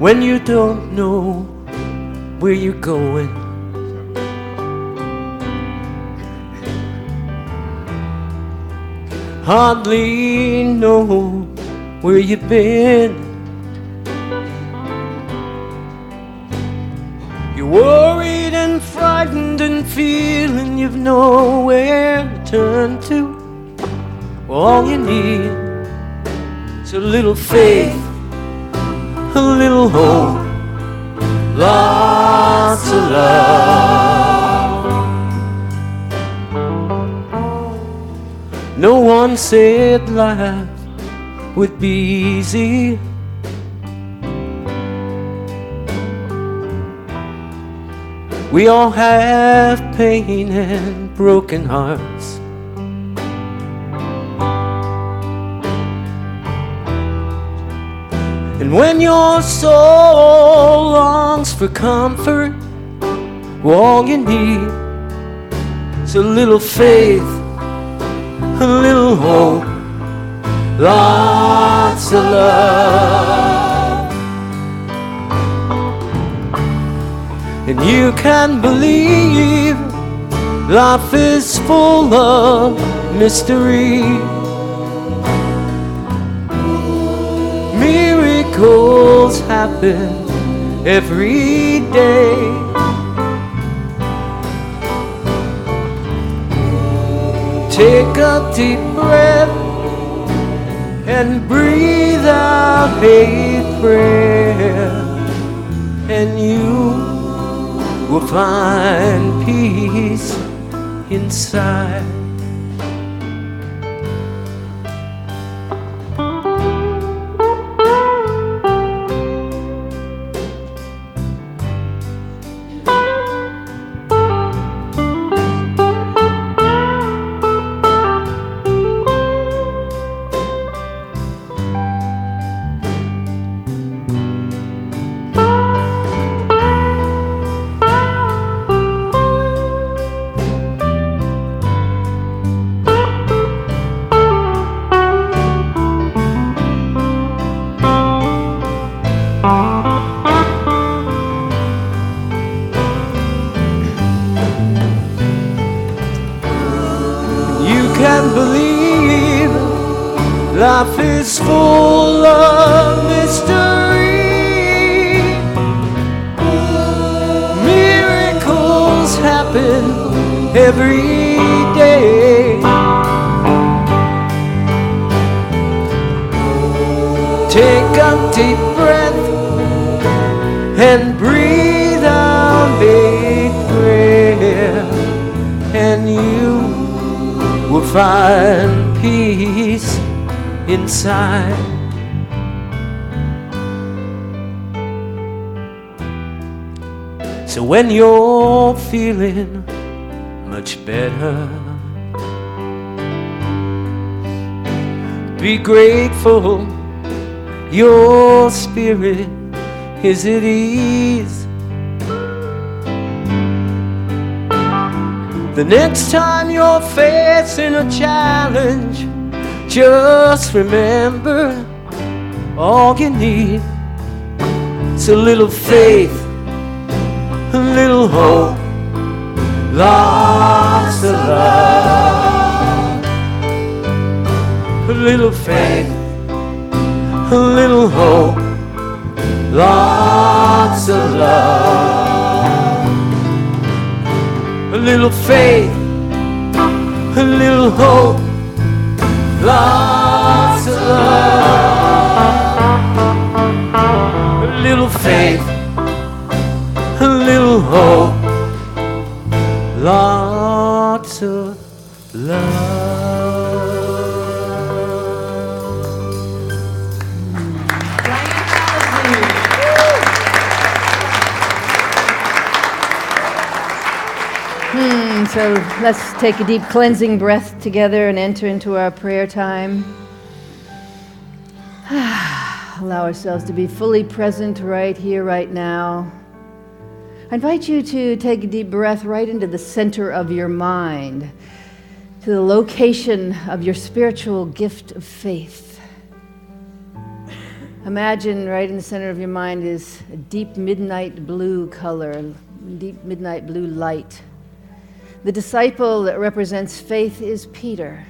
when you don't know where you're going. Hardly know where you've been. You're worried and frightened and feeling you've nowhere to turn to. All you need is a little faith, a little hope, lots of love. No one said life would be easy. We all have pain and broken hearts. And when your soul longs for comfort, all you need is a little faith, a little hope, lots of love. And you can believe life is full of mystery. Miracles happen every day. Take a deep breath and breathe out a prayer, and you will find peace inside. Life is full of mystery. Miracles happen every day. Take a deep breath and breathe out a prayer, and you will find peace inside. So when you're feeling much better, be grateful your spirit is at ease. The next time you're facing a challenge, just remember, all you need is a little faith, a little hope, lots of love. A little faith, a little hope, lots of love. A little faith, a little hope, lots of love. A little faith, a little hope, lots of love. So let's take a deep cleansing breath together and enter into our prayer time. Allow ourselves to be fully present right here, right now. I invite you to take a deep breath right into the center of your mind, to the location of your spiritual gift of faith. Imagine right in the center of your mind is a deep midnight blue color, deep midnight blue light. The disciple that represents faith is Peter.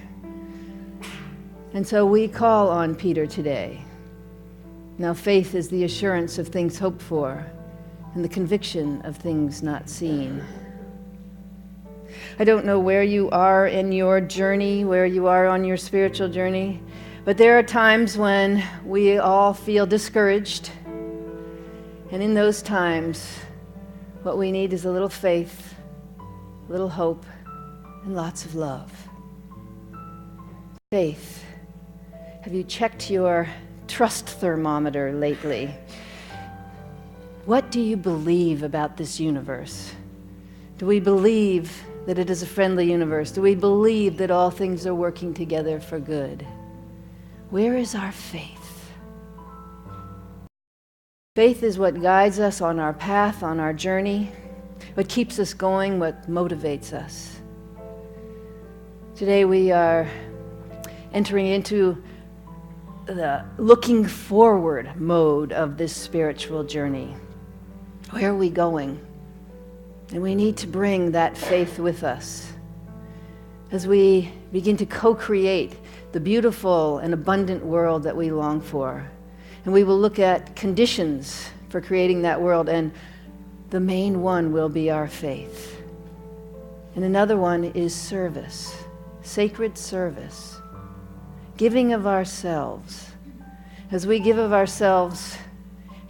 And so we call on Peter today. Now, faith is the assurance of things hoped for and the conviction of things not seen. I don't know where you are in your journey, where you are on your spiritual journey, but there are times when we all feel discouraged. And in those times, what we need is a little faith, a little hope, and lots of love. Faith. Have you checked your trust thermometer lately? What do you believe about this universe? Do we believe that it is a friendly universe? Do we believe that all things are working together for good? Where is our faith? Faith is what guides us on our path, on our journey, what keeps us going, what motivates us. Today we are entering into the looking forward mode of this spiritual journey. Where are we going? And we need to bring that faith with us as we begin to co-create the beautiful and abundant world that we long for. And we will look at conditions for creating that world, and the main one will be our faith. And another one is service, sacred service. Giving of ourselves. As we give of ourselves,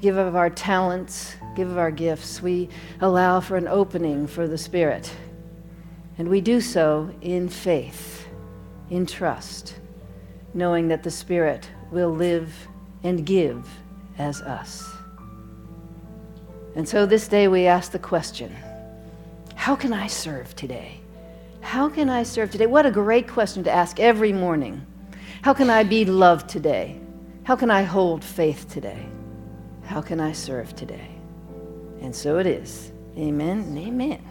give of our talents, give of our gifts, we allow for an opening for the Spirit. And we do so in faith, in trust, knowing that the Spirit will live and give as us. And so this day we ask the question, how can I serve today? How can I serve today? What a great question to ask every morning. How can I be loved today? How can I hold faith today? How can I serve today? And so it is. Amen and amen.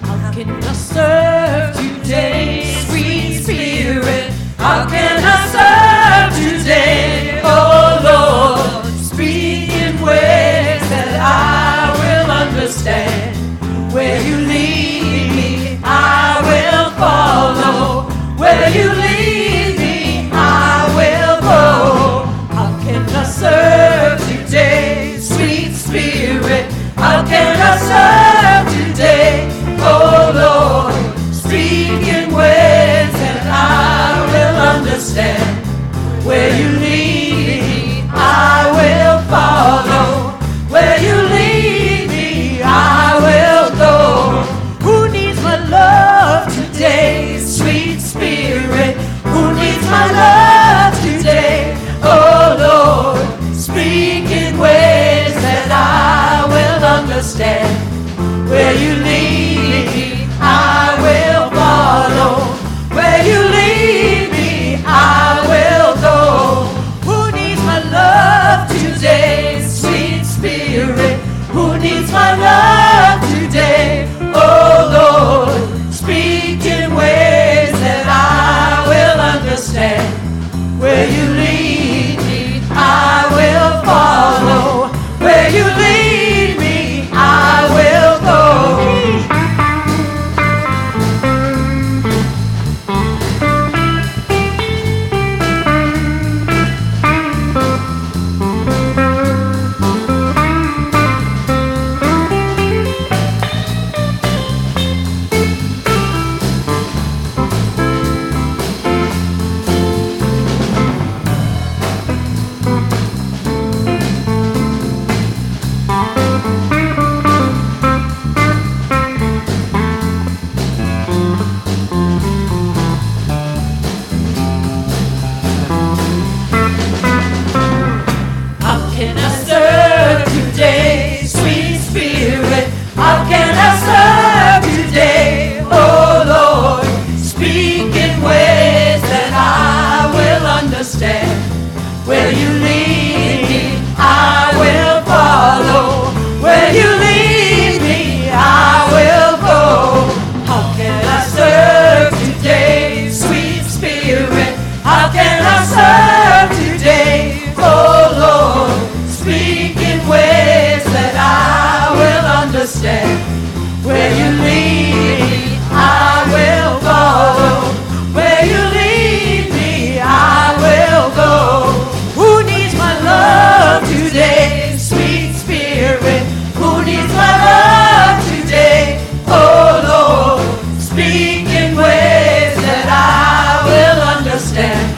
How can I serve today, sweet Spirit? How can I serve today, oh Lord? Speak in ways that I will understand. Where you lead me, I will follow. Where you lead me, I will go. How can I serve today, sweet Spirit? How can I serve today, oh Lord? Speak in ways that I will understand. Where you lead me, I will follow. Where you lead me, I will go. Who needs my love today, sweet Spirit? Who needs my love today, oh Lord? Speak in ways that I will understand. Where you lead me, I will follow. Where you lead me, I will go. Who needs my love today, sweet Spirit? Who needs my love today, oh Lord? Speak in ways that I will understand. Where you lead me, I will follow. Where you lead me, I will go. Where you lead How can I serve today? Oh Lord, speak in ways that I will understand. Where you lead me, I will follow. Where you lead me, I will go. Who needs my love today? Sweet Spirit, who needs my love today? Oh Lord, speak in ways that I will understand.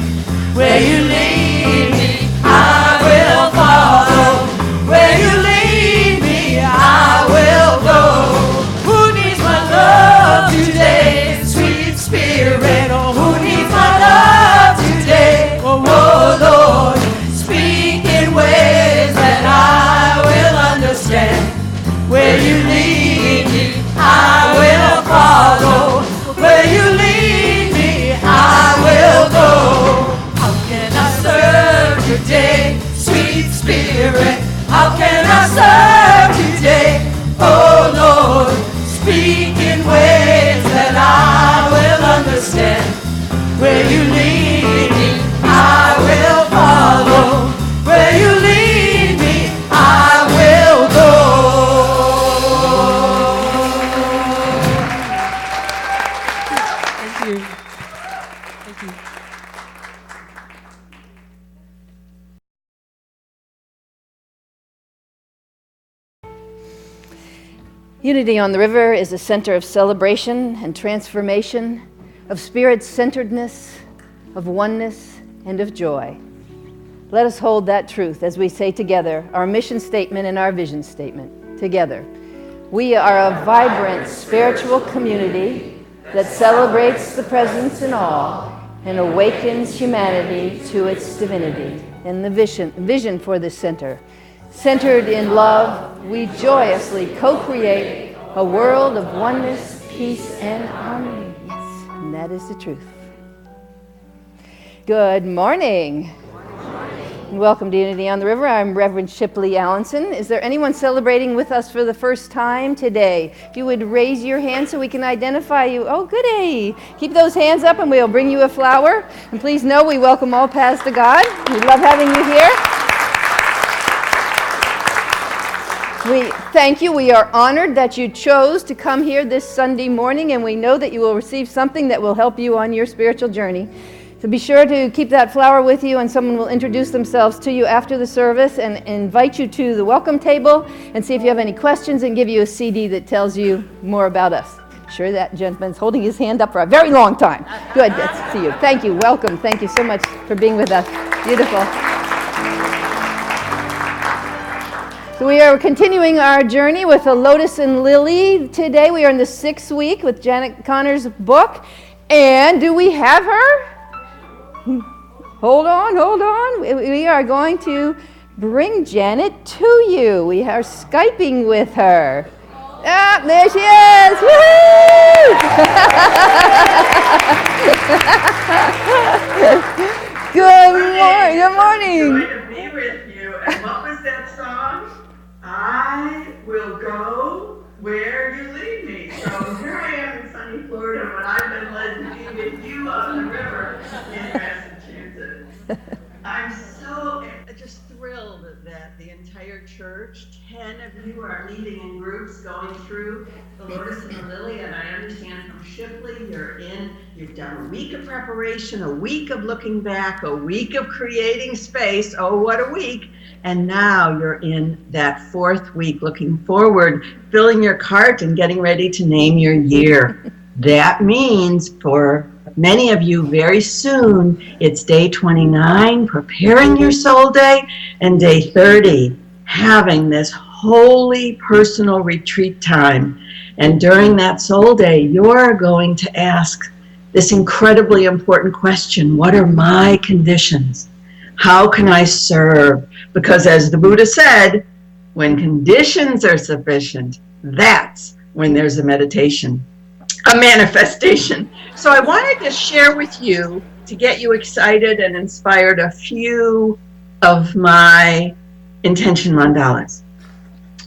Where you lead me, I will follow. Where you lead me, I will go. Who needs my love today? Sweet Spirit, oh, who needs my love today? Oh Lord, speak in ways that I will understand. Where you lead me, I will follow. Where you lead me, I will go. How can I serve today, sweet Spirit? How can I serve today? Oh Lord, speak in ways that I will understand. Where you lead me, I will follow. Where you lead me, I will go. Thank you. Thank you. Unity on the River is a center of celebration and transformation, of spirit-centeredness, of oneness, and of joy. Let us hold that truth as we say together our mission statement and our vision statement together. We are a vibrant spiritual community that celebrates the presence in all and awakens humanity to its divinity. And the vision for this center. Centered in love, we joyously co-create a world of oneness, peace, and harmony. Yes, and that is the truth. Good morning. And welcome to Unity on the River. I'm Reverend Shipley Allinson. Is there anyone celebrating with us for the first time today? If you would raise your hand so we can identify you. Oh, goody. Keep those hands up and we'll bring you a flower. And please know we welcome all paths to God. We love having you here. We thank you. We are honored that you chose to come here this Sunday morning, and we know that you will receive something that will help you on your spiritual journey. So be sure to keep that flower with you, and someone will introduce themselves to you after the service and invite you to the welcome table and see if you have any questions and give you a CD that tells you more about us. Sure, that gentleman's holding his hand up for a very long time. Good, that's to you. Thank you. Welcome. Thank you so much for being with us. Beautiful. So we are continuing our journey with a Lotus and Lily. Today we are in the 6th week with Janet Connor's book. And do we have her? Hold on. We are going to bring Janet to you. We are Skyping with her. Ah, there she is! Woo-hoo! Good morning. Joy to be with you. And what was that song? I will go where you lead me. So here I am in sunny Florida, but I've been led to be with you on the river in Massachusetts. I'm so just thrilled that the entire church, 10 of you are leading in groups going through the Lotus and the Lily, and I understand from Shipley you've done a week of preparation, a week of looking back, a week of creating space. Oh, what a week. And now you're in that 4th week, looking forward, filling your cart and getting ready to name your year. That means for many of you very soon, it's day 29, preparing your soul day, and day 30, having this holy personal retreat time. And during that soul day, you're going to ask this incredibly important question: what are my conditions? How can I serve? Because as the Buddha said, when conditions are sufficient, that's when there's a meditation, a manifestation. So I wanted to share with you, to get you excited and inspired, a few of my intention mandalas.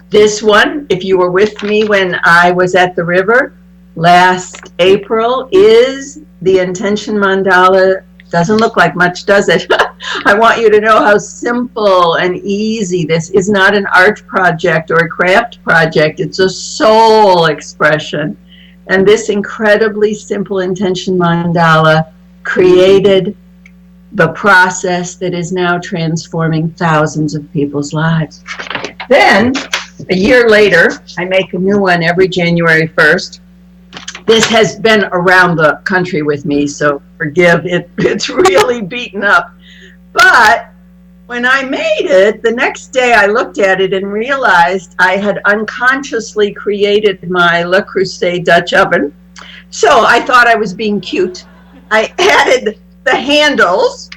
This one, if you were with me when I was at the river last April, is the intention mandala Doesn't look like much, does it? I want you to know how simple and easy this is. Not an art project or a craft project. It's a soul expression. And this incredibly simple intention mandala created the process that is now transforming thousands of people's lives. Then, a year later, I make a new one every January 1st. This has been around the country with me, so forgive it. It's really beaten up. But when I made it, the next day I looked at it and realized I had unconsciously created my Le Creuset Dutch oven. So I thought I was being cute. I added the handles,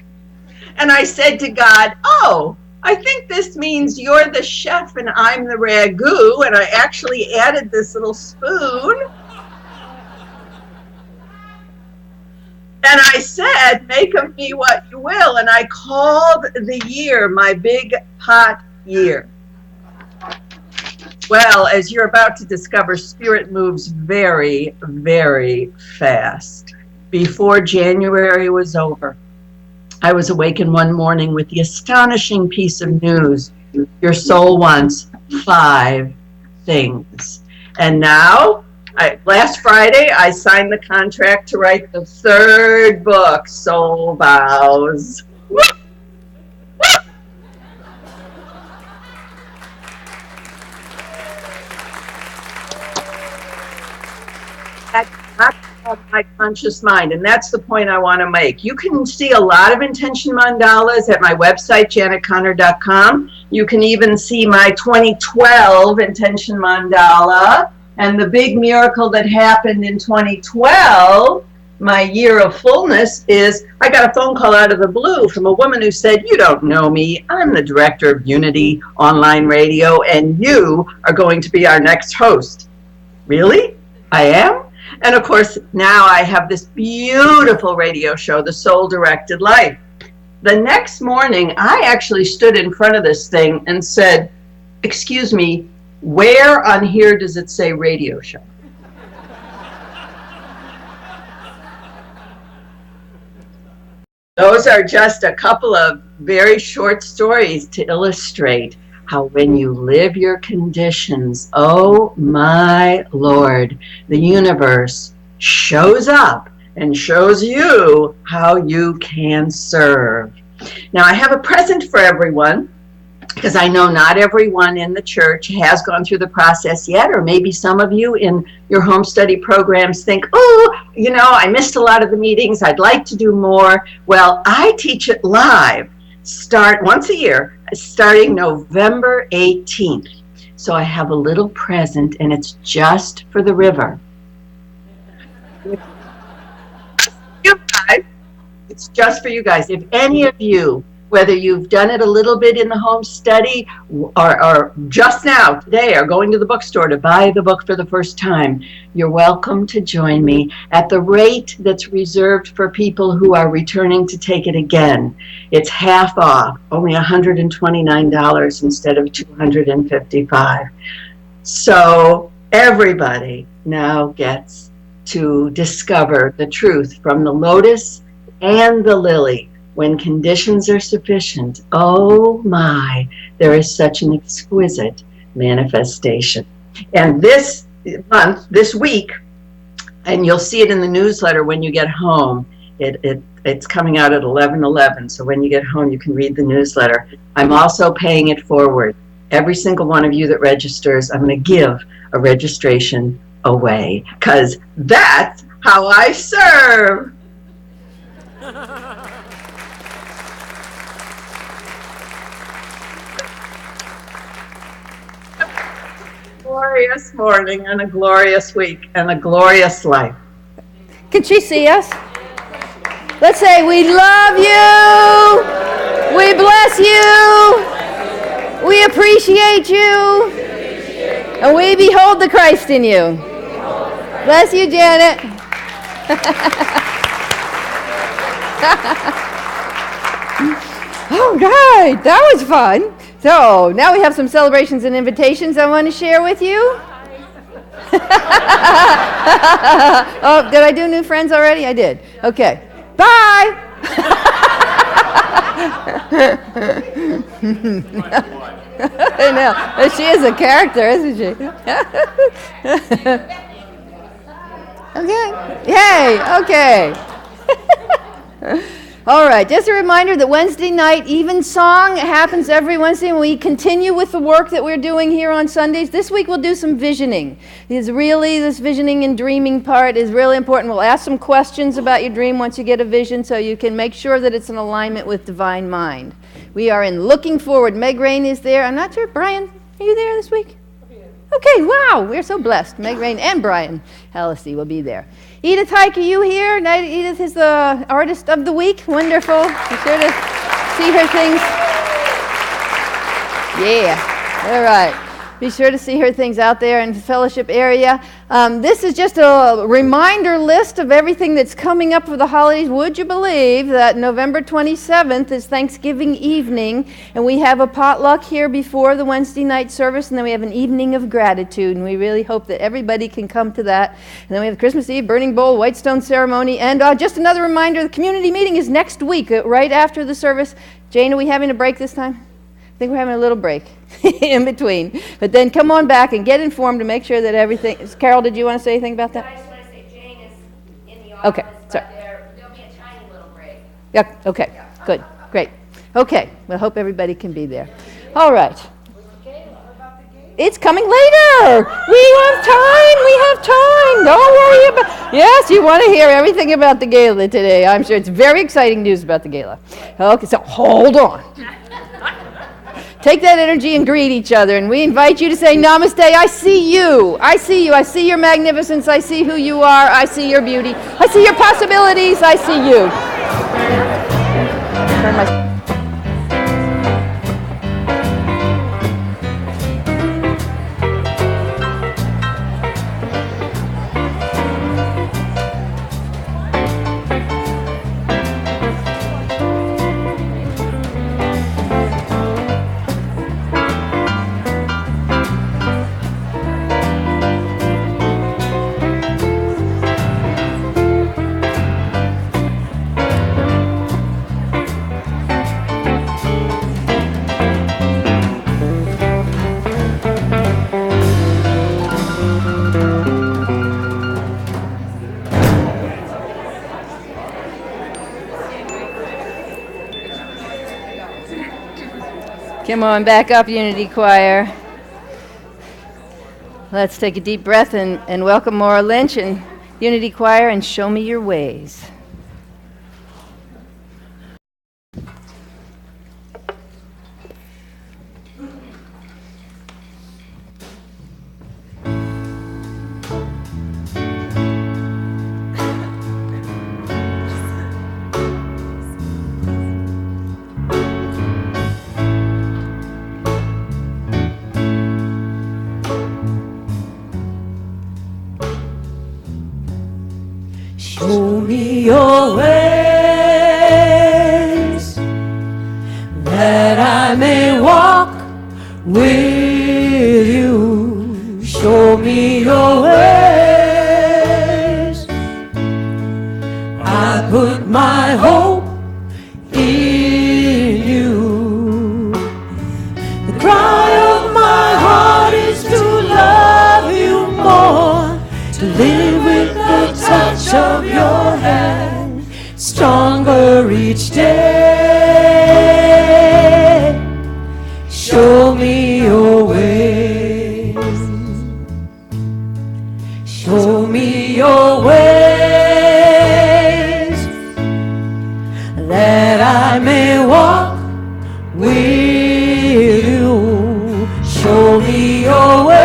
and I said to God, oh, I think this means you're the chef and I'm the ragu, and I actually added this little spoon. And I said, make of me what you will, and I called the year my big pot year. Well, as you're about to discover, spirit moves very, very fast. Before January was over, I was awakened one morning with the astonishing piece of news. Your soul wants 5 things. And now, last Friday, I signed the contract to write the 3rd book, Soul Vows. That's not my conscious mind, and that's the point I want to make. You can see a lot of intention mandalas at my website, janetconnor.com. You can even see my 2012 intention mandala, and the big miracle that happened in 2012, my year of fullness, is I got a phone call out of the blue from a woman who said, you don't know me, I'm the director of Unity Online Radio, and you are going to be our next host. Really? I am? And of course, now I have this beautiful radio show, The Soul Directed Life. The next morning, I actually stood in front of this thing and said, excuse me, where on here does it say radio show? Those are just a couple of very short stories to illustrate how when you live your conditions, oh my Lord, the universe shows up and shows you how you can serve. Now, I have a present for everyone, because I know not everyone in the church has gone through the process yet, or maybe some of you in your home study programs think, oh, you know, I missed a lot of the meetings, I'd like to do more. Well, I teach it live, start once a year, starting November 18th. So I have a little present, and it's just for the river. You guys, it's just for you guys. If any of you, whether you've done it a little bit in the home study or just now, today, are going to the bookstore to buy the book for the first time, you're welcome to join me at the rate that's reserved for people who are returning to take it again. It's half off, only $129 instead of $255. So everybody now gets to discover the truth from the lotus and the lily. When conditions are sufficient, oh my, there is such an exquisite manifestation. And this month, this week, and you'll see it in the newsletter when you get home, it's coming out at 11/11, so when you get home you can read the newsletter. I'm also paying it forward. Every single one of you that registers, I'm going to give a registration away, because that's how I serve. Glorious morning and a glorious week and a glorious life. Can she see us? Let's say, we love you. We bless you. We appreciate you. And we behold the Christ in you. Bless you, Janet. All right, that was fun. So now we have some celebrations and invitations I want to share with you. Oh, did I do new friends already? I did. Okay. Bye. I know. But she is a character, isn't she? Okay. Yay. Okay. All right. Just a reminder that Wednesday night evensong happens every Wednesday, and we continue with the work that we're doing here on Sundays. This week we'll do some visioning. This visioning and dreaming part is really important. We'll ask some questions about your dream once you get a vision, so you can make sure that it's in alignment with divine mind. We are in looking forward. Meg Rain is there. I'm not sure. Brian, are you there this week? Okay, wow, we're so blessed. Meg Rain and Brian Hallisey will be there. Edith Hike, are you here? Edith is the artist of the week. Wonderful. Be sure to see her things. Yeah, all right. Be sure to see her things out there in the fellowship area. This is just a reminder list of everything that's coming up for the holidays. Would you believe that November 27th is Thanksgiving evening, and we have a potluck here before the Wednesday night service, and then we have an evening of gratitude, and we really hope that everybody can come to that. And then we have Christmas Eve, Burning Bowl, White Stone Ceremony, and just another reminder, the community meeting is next week, right after the service. Jane, are we having a break this time? I think we're having a little break in between. But then come on back and get informed to make sure that everything... Carol, did you want to say anything about that? I just want to say Jane is in the office, Okay, sorry. but there'll be a tiny little break. Yeah, okay, good, great. Okay, well, hope everybody can be there. All right. It's coming later. We have time. Don't worry about... Yes, you want to hear everything about the gala today. I'm sure it's very exciting news about the gala. Okay, so hold on. Take that energy and greet each other, and we invite you to say namaste. I see you. I see you. I see your magnificence. I see who you are. I see your beauty. I see your possibilities. I see you. Turn my... Come on back up, Unity Choir. Let's take a deep breath and welcome Maura Lynch and Unity Choir and Show Me Your Ways. Show me your ways, that I may walk with you. Show me your ways. I put my hope in you. The cry of my heart is to love you more, to live with the touch of your hand, stronger each day. Show me your ways. Show me your ways, that I may walk with you. Show me your ways.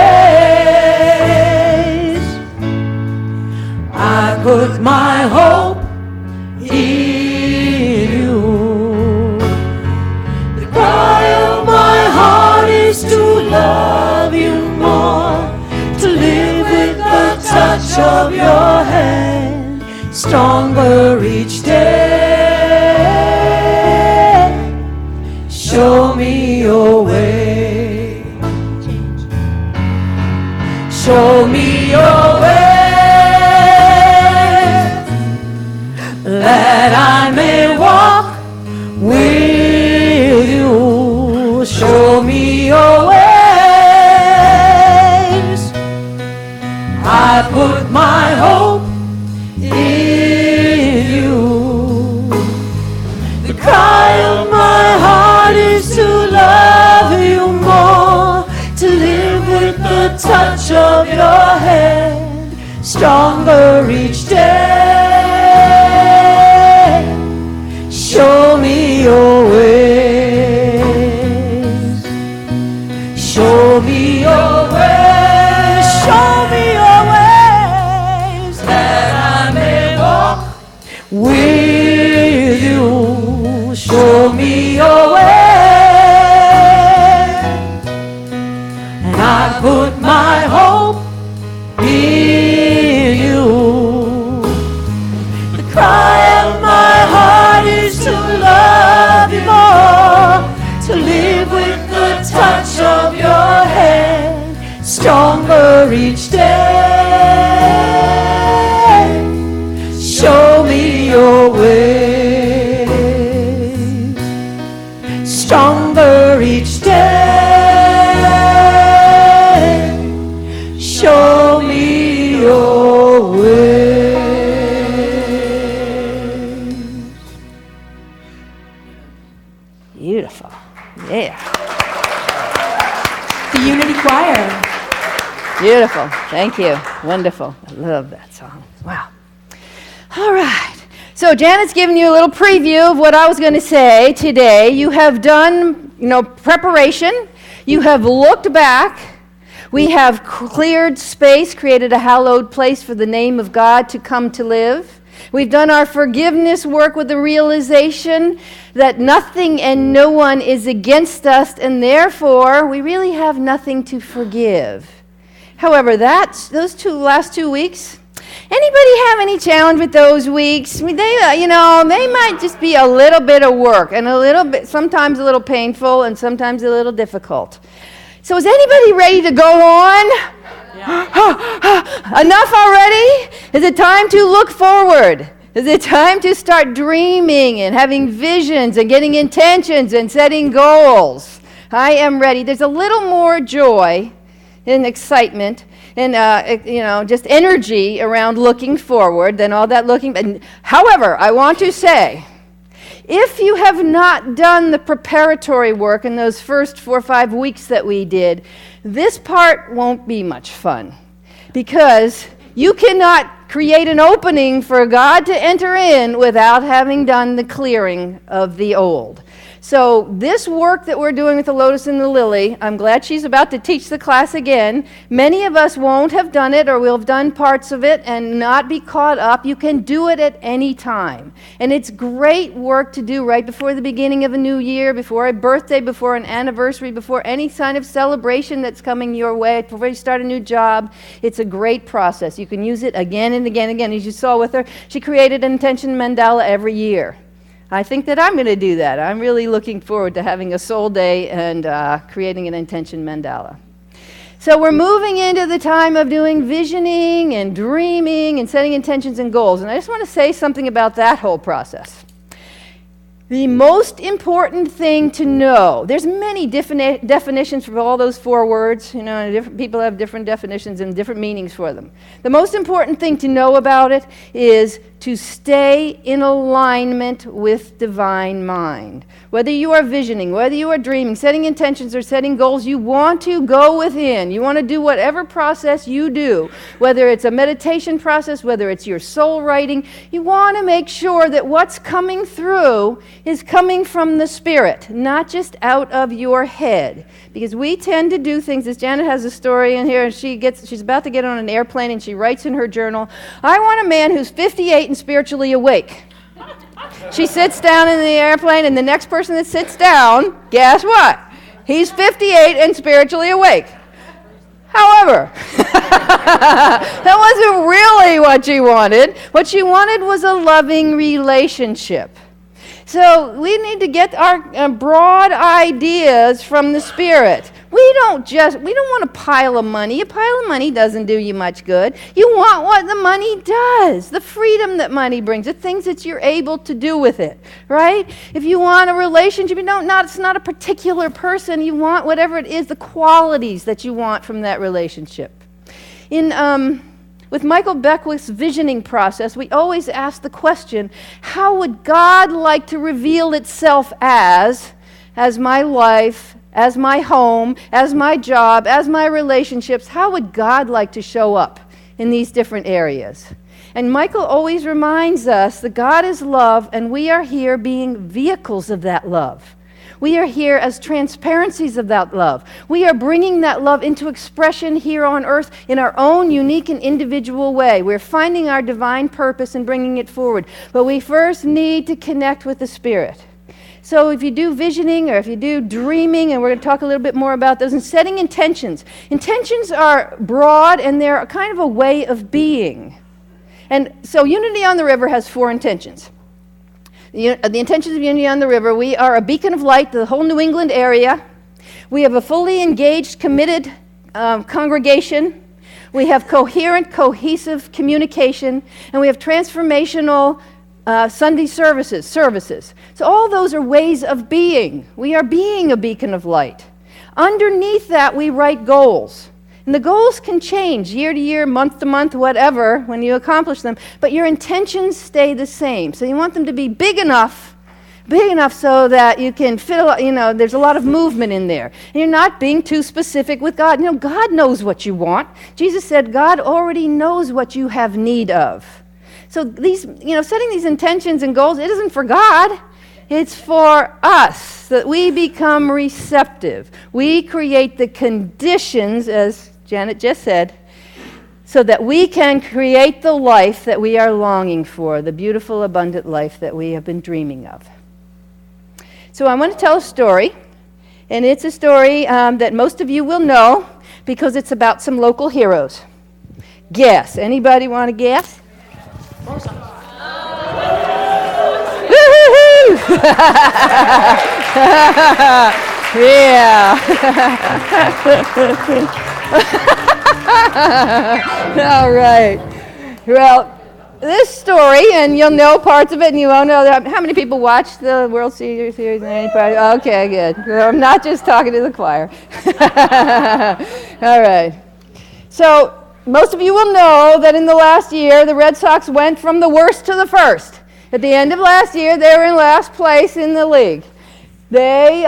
I put my hope in you. The cry of my heart is to love you more, to live with the touch of your hand, stronger each day. Show me your way. Show me your way, that I may walk with you. Show me your ways. I put my hope in you. The cry of my heart is to love you more, to live with the touch of your hand, stronger each day. Show me your ways. Show me your ways. Show me your ways, that I may walk with you. Show me your ways, and I put my hope in you. The cry of my heart is to love you more, to live with the touch of your hand, stronger each day. Show me your ways, stronger each day. Show me your ways. Beautiful. Yeah. The Unity Choir. Beautiful. Thank you. Wonderful. I love that song. Wow. All right. So Janet's given you a little preview of what I was going to say today. You have done, preparation. You have looked back. We have cleared space, created a hallowed place for the name of God to come to live. We've done our forgiveness work with the realization that nothing and no one is against us, and therefore we really have nothing to forgive. However, those last 2 weeks, anybody have any challenge with those weeks? I mean, they might just be a little bit of work and a little bit, sometimes a little painful and sometimes a little difficult. So is anybody ready to go on? Enough already? Is it time to look forward? Is it time to start dreaming and having visions and getting intentions and setting goals? I am ready. There's a little more joy and excitement and just energy around looking forward than all that looking. However, I want to say, if you have not done the preparatory work in those first 4 or 5 weeks that we did, this part won't be much fun, because you cannot create an opening for God to enter in without having done the clearing of the old. So this work that we're doing with the lotus and the lily, I'm glad she's about to teach the class again. Many of us won't have done it, or we'll have done parts of it and not be caught up. You can do it at any time. And it's great work to do right before the beginning of a new year, before a birthday, before an anniversary, before any sign of celebration that's coming your way, before you start a new job. It's a great process. You can use it again and again and again. As you saw with her, she created an intention mandala every year. I think that I'm going to do that. I'm really looking forward to having a soul day and creating an intention mandala. So we're moving into the time of doing visioning and dreaming and setting intentions and goals. And I just want to say something about that whole process. The most important thing to know, there's many different definitions for all those 4 words. Different people have different definitions and different meanings for them. The most important thing to know about it is to stay in alignment with divine mind. Whether you are visioning, whether you are dreaming, setting intentions or setting goals, you want to go within. You want to do whatever process you do, whether it's a meditation process, whether it's your soul writing. You want to make sure that what's coming through is coming from the Spirit, not just out of your head. Because we tend to do things, as Janet has a story in here, and she's about to get on an airplane and she writes in her journal, I want a man who's 58 and spiritually awake. She sits down in the airplane, and the next person that sits down, guess what? He's 58 and spiritually awake. However, that wasn't really what she wanted. What she wanted was a loving relationship. So we need to get our broad ideas from the Spirit. We we don't want a pile of money. A pile of money doesn't do you much good. You want what the money does, the freedom that money brings, the things that you're able to do with it, right? If you want a relationship, it's not a particular person. You want whatever it is, the qualities that you want from that relationship. With Michael Beckwith's visioning process, we always ask the question, how would God like to reveal itself as my life, as my home, as my job, as my relationships? How would God like to show up in these different areas? And Michael always reminds us that God is love, and we are here being vehicles of that love. We are here as transparencies of that love. We are bringing that love into expression here on earth in our own unique and individual way. We're finding our divine purpose and bringing it forward. But we first need to connect with the Spirit. So if you do visioning or if you do dreaming, and we're going to talk a little bit more about those, and setting intentions. Intentions are broad, and they're kind of a way of being. And so Unity on the River has 4 intentions. The intentions of Unity on the River: we are a beacon of light to the whole New England area. We have a fully engaged, committed congregation. We have coherent, cohesive communication. And we have transformational Sunday services. So all those are ways of being. We are being a beacon of light. Underneath that, we write goals. And the goals can change year to year, month to month, whatever, when you accomplish them. But your intentions stay the same. So you want them to be big enough so that you can fit, there's a lot of movement in there. And you're not being too specific with God. God knows what you want. Jesus said God already knows what you have need of. So these, setting these intentions and goals, it isn't for God. It's for us, that we become receptive. We create the conditions, as Janet just said, so that we can create the life that we are longing for, the beautiful, abundant life that we have been dreaming of. So I want to tell a story, and it's a story that most of you will know because it's about some local heroes. Guess. Anybody want to guess? Yeah. All right. Well, this story, and you'll know parts of it, and you won't know that. How many people watch the World Series? Okay, good. I'm not just talking to the choir. All right. So most of you will know that in the last year, the Red Sox went from the worst to the first. At the end of last year, they were in last place in the league. They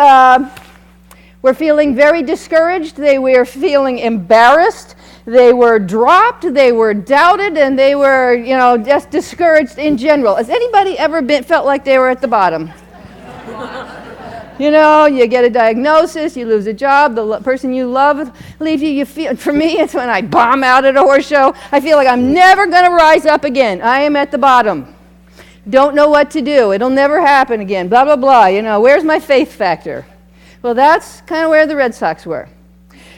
were feeling very discouraged. They were feeling embarrassed. They were dropped. They were doubted, and they were, just discouraged in general. Has anybody ever felt like they were at the bottom? You get a diagnosis, you lose a job, the person you love leaves you. You feel. For me, it's when I bomb out at a horse show. I feel like I'm never going to rise up again. I am at the bottom. Don't know what to do. It'll never happen again. Blah, blah, blah. Where's my faith factor? Well, that's kind of where the Red Sox were.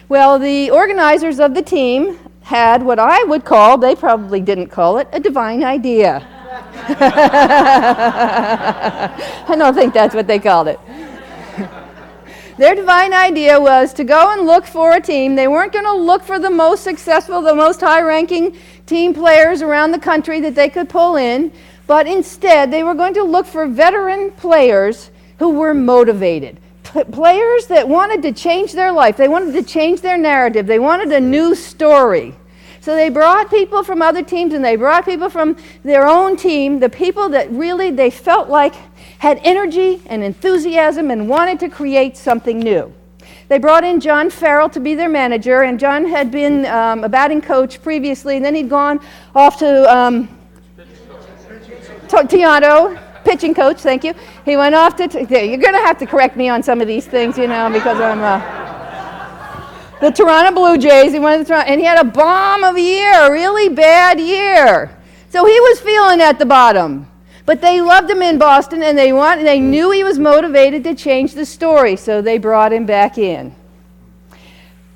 Well, the organizers of the team had what I would call, they probably didn't call it, a divine idea. I don't think that's what they called it. Their divine idea was to go and look for a team. They weren't going to look for the most successful, the most high-ranking team players around the country that they could pull in. But instead, they were going to look for veteran players who were motivated. Players that wanted to change their life. They wanted to change their narrative. They wanted a new story. So they brought people from other teams, and they brought people from their own team, the people that really they felt like had energy and enthusiasm and wanted to create something new. They brought in John Farrell to be their manager, and John had been a batting coach previously, and then he'd gone off to Tiano, pitching coach, thank you. He went off to, you're going to have to correct me on some of these things, because I'm the Toronto Blue Jays. He went to Toronto, and he had a bomb of a year, a really bad year. So he was feeling at the bottom. But they loved him in Boston, and they knew he was motivated to change the story, so they brought him back in.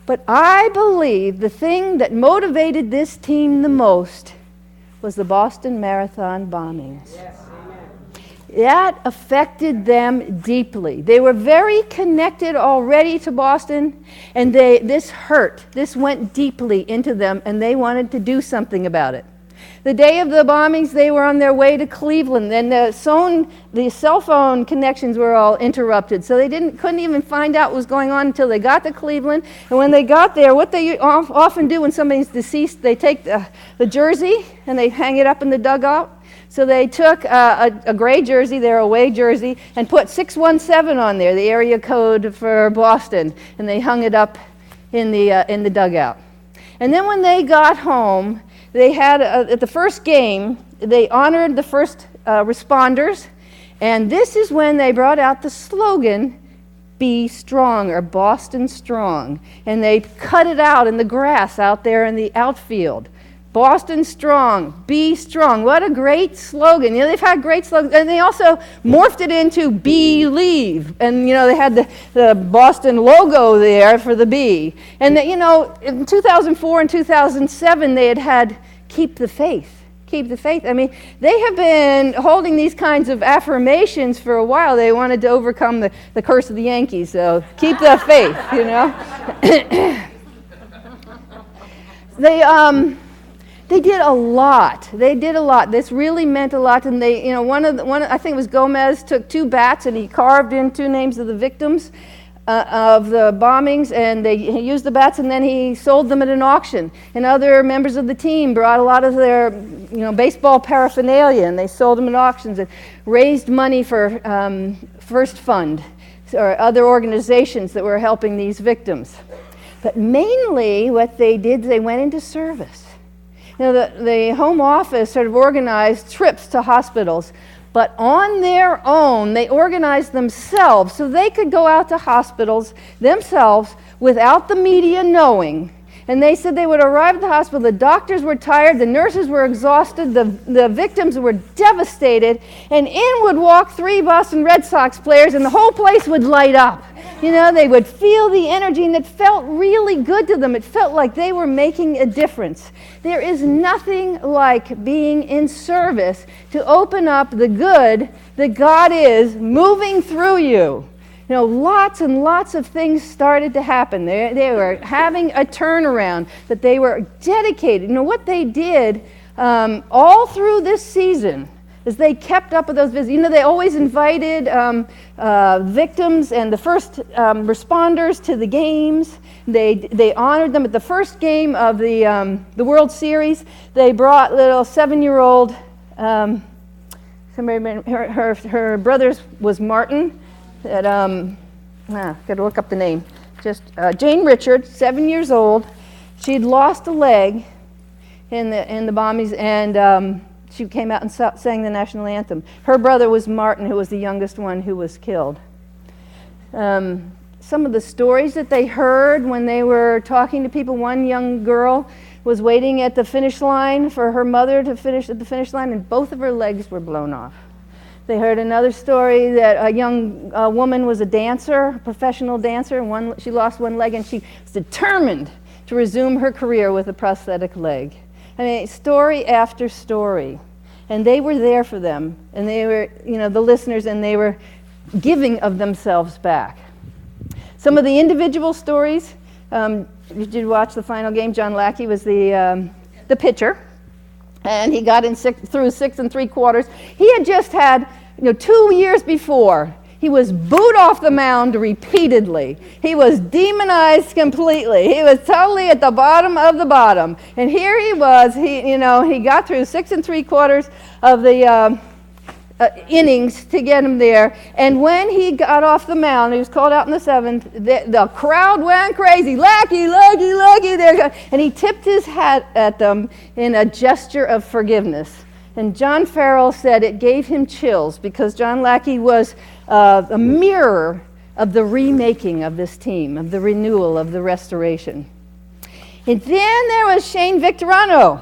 But I believe the thing that motivated this team the most was the Boston Marathon bombings. Yes, that affected them deeply. They were very connected already to Boston, and this hurt. This went deeply into them, and they wanted to do something about it. The day of the bombings, they were on their way to Cleveland, and the cell phone connections were all interrupted, so they couldn't even find out what was going on until they got to Cleveland. And when they got there, what they often do when somebody's deceased, they take the jersey and they hang it up in the dugout. So they took a gray jersey, their away jersey, and put 617 on there, the area code for Boston, and they hung it up in the dugout. And then when they got home, they had, at the first game, they honored the first responders, and this is when they brought out the slogan, "Be Strong," or Boston Strong. And they cut it out in the grass out there in the outfield. Boston Strong, be strong. What a great slogan. They've had great slogans. And they also morphed it into Believe. And, they had the Boston logo there for the B. And, in 2004 and 2007, they had Keep the Faith. Keep the faith. I mean, they have been holding these kinds of affirmations for a while. They wanted to overcome the curse of the Yankees. So keep the faith, They did a lot. This really meant a lot. And they, I think it was Gomez, took 2 bats and he carved in 2 names of the victims of the bombings, and he used the bats, and then he sold them at an auction. And other members of the team brought a lot of their, baseball paraphernalia, and they sold them at auctions and raised money for First Fund or other organizations that were helping these victims. But mainly, what they did, they went into service. The Home Office sort of organized trips to hospitals, but on their own, they organized themselves so they could go out to hospitals themselves without the media knowing. And they said they would arrive at the hospital, the doctors were tired, the nurses were exhausted, the victims were devastated, and in would walk 3 Boston Red Sox players, and the whole place would light up. They would feel the energy, and it felt really good to them. It felt like they were making a difference. There is nothing like being in service to open up the good that God is moving through you. Lots and lots of things started to happen. They were having a turnaround, that they were dedicated. What they did all through this season is they kept up with those visits. They always invited victims and the first responders to the games. They honored them at the first game of the World Series. They brought little 7-year-old, her brother's was Martin. Got to look up the name. Jane Richards, 7 years old. She'd lost a leg in the bombings, and she came out and sang the national anthem. Her brother was Martin, who was the youngest one who was killed. Some of the stories that they heard when they were talking to people, one young girl was waiting at the finish line for her mother to finish at the finish line, and both of her legs were blown off. They heard another story that a young woman was a dancer, a professional dancer, and she lost one leg, and she was determined to resume her career with a prosthetic leg. I mean, story after story. And they were there for them, and they were, the listeners, and they were giving of themselves back. Some of the individual stories, you did watch the final game. John Lackey was the pitcher. And he got in through 6 3/4. He had just had, 2 years before, he was booed off the mound repeatedly. He was demonized completely. He was totally at the bottom of the bottom. And here he was. He got through 6 3/4 of the innings to get him there. And when he got off the mound, he was called out in the 7th, the crowd went crazy. Lackey, Lackey, Lackey. And he tipped his hat at them in a gesture of forgiveness. And John Farrell said it gave him chills because John Lackey was a mirror of the remaking of this team, of the renewal, of the restoration. And then there was Shane Victorino.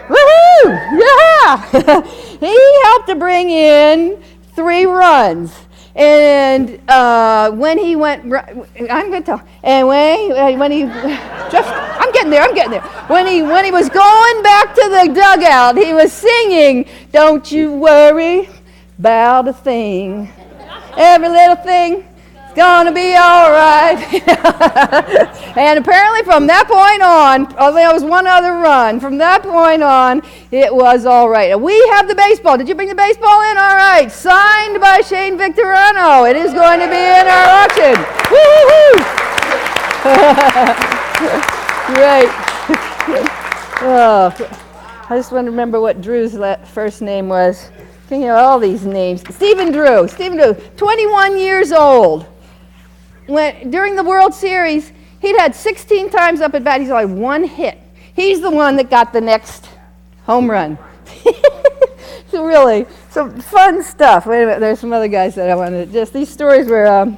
Woohoo! Yeah! He helped to bring in 3 runs. And when he went, I'm going to tell, and when he, I'm getting there. When he was going back to the dugout, he was singing, "Don't you worry, about a thing. Every little thing is gonna be all right. And apparently from that point on, there was one other run. From that point on, it was all right. And we have the baseball. Did you bring the baseball in? All right. Signed by Shane Victorino. It is going to be in our auction. Woo-hoo-hoo! Great. Oh, I just want to remember what Drew's first name was. You know, all these names. Stephen Drew, 21 years old. During the World Series, he'd had 16 times up at bat. He's only one hit. He's the one that got the next home run. So really, some fun stuff. Wait a minute, there's some other guys that I wanted. Just these stories were.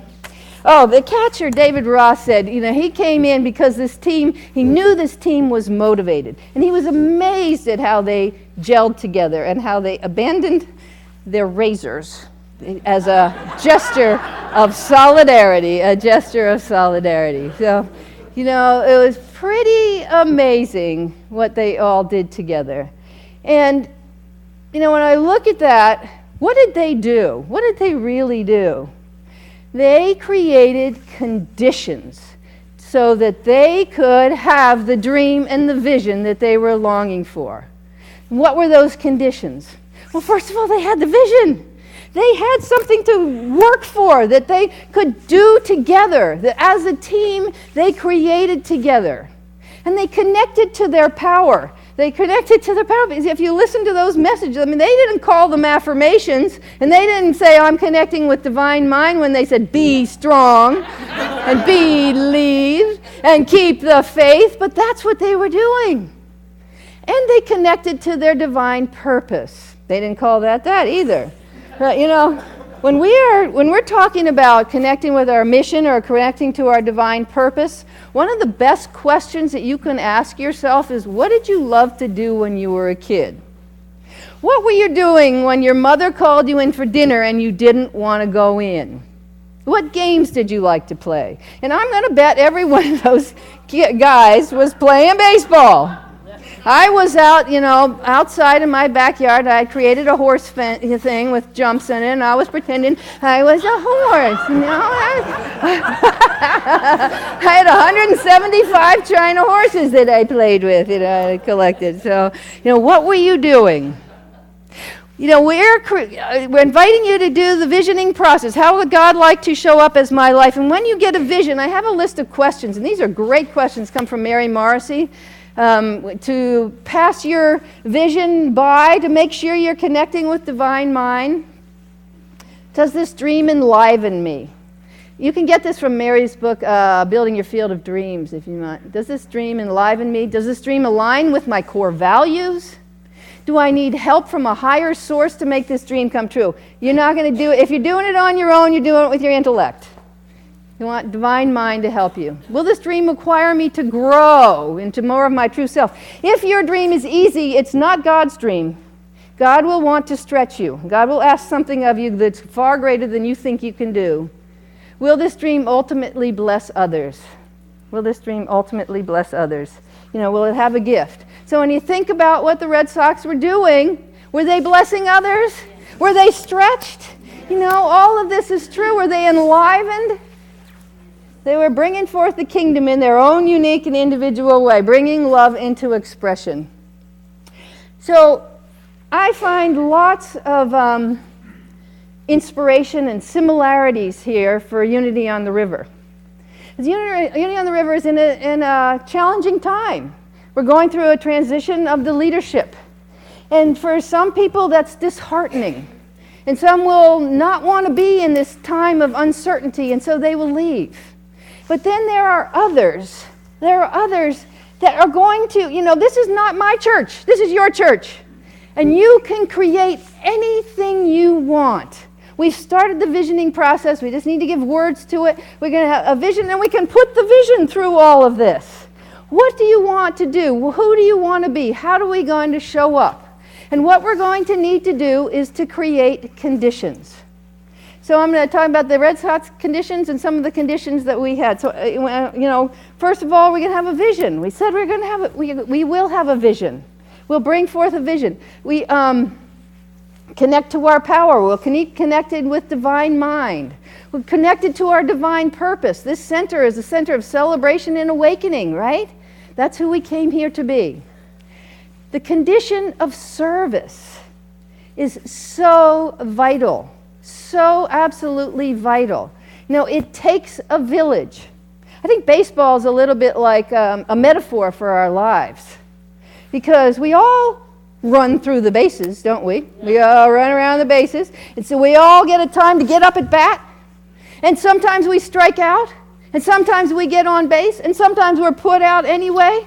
The catcher, David Ross, said, he came in because he knew this team was motivated. And he was amazed at how they gelled together and how they abandoned their razors as a gesture of solidarity, So, it was pretty amazing what they all did together. And, when I look at that, what did they do? What did they really do? They created conditions so that they could have the dream and the vision that they were longing for. What were those conditions? Well, first of all, they had the vision. They had something to work for that they could do together, that as a team they created together. And they connected to their power. Because if you listen to those messages, they didn't call them affirmations, and they didn't say, I'm connecting with divine mind, when they said, be strong, and believe, and keep the faith, but that's what they were doing. And they connected to their divine purpose. They didn't call that either. But, when we're talking about connecting with our mission or connecting to our divine purpose, one of the best questions that you can ask yourself is, what did you love to do when you were a kid? What were you doing when your mother called you in for dinner and you didn't want to go in? What games did you like to play? And I'm going to bet every one of those guys was playing baseball. I was out, outside in my backyard. I created a horse thing with jumps in it, and I was pretending I was a horse. I had 175 China horses that I played with, I collected. So, what were you doing? We're inviting you to do the visioning process. How would God like to show up as my life? And when you get a vision, I have a list of questions, and these are great questions, come from Mary Morrissey. To pass your vision by, to make sure you're connecting with divine mind. Does this dream enliven me? You can get this from Mary's book, Building Your Field of Dreams, if you want. Does this dream enliven me? Does this dream align with my core values? Do I need help from a higher source to make this dream come true? You're not going to do it. If you're doing it on your own, you're doing it with your intellect. You want divine mind to help you. Will this dream require me to grow into more of my true self? If your dream is easy, it's not God's dream. God will want to stretch you. God will ask something of you that's far greater than you think you can do. Will this dream ultimately bless others? Will this dream ultimately bless others? Will it have a gift? So when you think about what the Red Sox were doing, were they blessing others? Were they stretched? All of this is true. Were they enlivened? They were bringing forth the kingdom in their own unique and individual way, bringing love into expression. So I find lots of inspiration and similarities here for Unity on the River. Unity on the River is in a challenging time. We're going through a transition of the leadership. And for some people, that's disheartening. And some will not want to be in this time of uncertainty, and so they will leave. But then there are others that are going to, this is not my church, this is your church. And you can create anything you want. We've started the visioning process, we just need to give words to it. We're going to have a vision, and we can put the vision through all of this. What do you want to do? Well, who do you want to be? How are we going to show up? And what we're going to need to do is to create conditions. So I'm going to talk about the Red Sox conditions and some of the conditions that we had. So, first of all, we're going to have a vision. We said we're going to have we will have a vision. We'll bring forth a vision. connect to our power. We'll connected with divine mind. We're connected to our divine purpose. This center is a center of celebration and awakening, right? That's who we came here to be. The condition of service is so vital, so absolutely vital. You know, it takes a village. I think baseball is a little bit like a metaphor for our lives, because we all run through the bases, don't we? We all run around the bases, and so we all get a time to get up at bat, and sometimes we strike out, and sometimes we get on base, and sometimes we're put out anyway.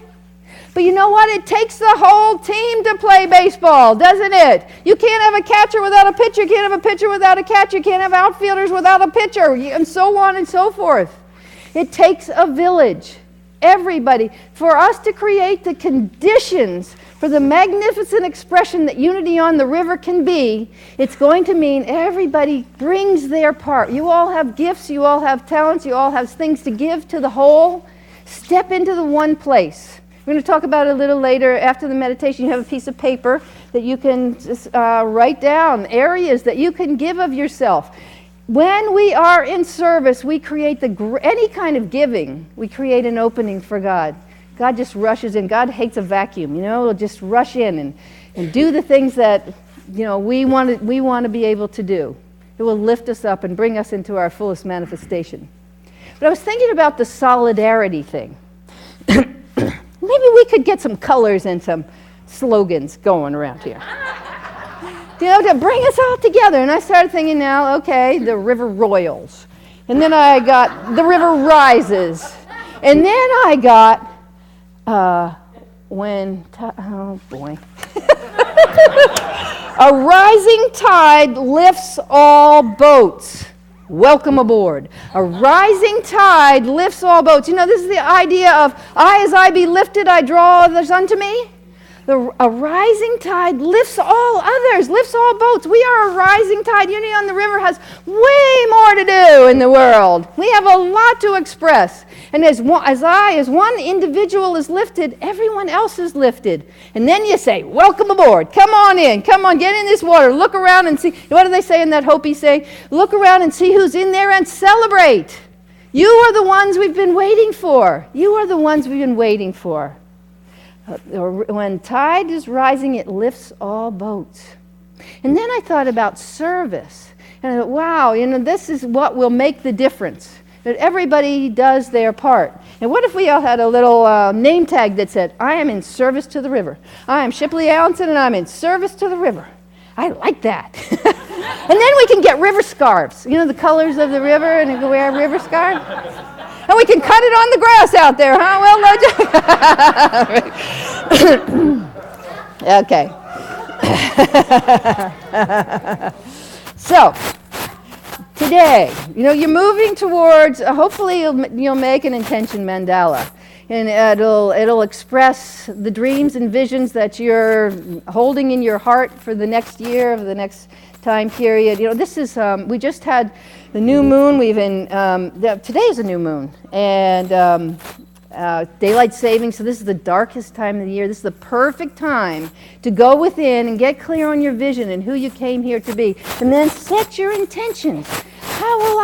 But you know what? It takes the whole team to play baseball, doesn't it? You can't have a catcher without a pitcher. You can't have a pitcher without a catcher. You can't have outfielders without a pitcher, and so on and so forth. It takes a village, everybody. For us to create the conditions for the magnificent expression that Unity on the River can be, it's going to mean everybody brings their part. You all have gifts, you all have talents, you all have things to give to the whole. Step into the one place. We're going to talk about it a little later. After the meditation, you have a piece of paper that you can just, write down areas that you can give of yourself. When we are in service, we create any kind of giving. We create an opening for God. God just rushes in. God hates a vacuum. You know, He'll just rush in and do the things that, you know, we want to be able to do. It will lift us up and bring us into our fullest manifestation. But I was thinking about the solidarity thing. Maybe we could get some colors and some slogans going around here. You know, to bring us all together. And I started thinking now, okay, the river roils. And then I got the river rises. And then I got, oh boy. A rising tide lifts all boats. Welcome aboard. A rising tide lifts all boats. You know, this is the idea of, as I be lifted, I draw others unto me. A rising tide lifts all others, lifts all boats. We are a rising tide. Unity on the River has way more to do in the world. We have a lot to express. And as one individual is lifted, everyone else is lifted. And then you say, welcome aboard. Come on in. Come on, get in this water. Look around and see. What do they say in that Hopi saying? Look around and see who's in there and celebrate. You are the ones we've been waiting for. You are the ones we've been waiting for. When tide is rising, it lifts all boats. And then I thought about service. And I thought, wow, you know, this is what will make the difference. That everybody does their part. And what if we all had a little name tag that said, I am in service to the river. I am Shipley Allinson, and I'm in service to the river. I like that. And then we can get river scarves. You know, the colors of the river, and you can wear a river scarf. And we can cut it on the grass out there, huh? Well, no. Okay. So, today, you know, you're moving towards, hopefully you'll make an intention mandala. And it'll express the dreams and visions that you're holding in your heart for the next year, for the next time period. You know, this is, we just had the new moon. Today is a new moon. And daylight savings, so this is the darkest time of the year. This is the perfect time to go within and get clear on your vision and who you came here to be. And then set your intentions. How will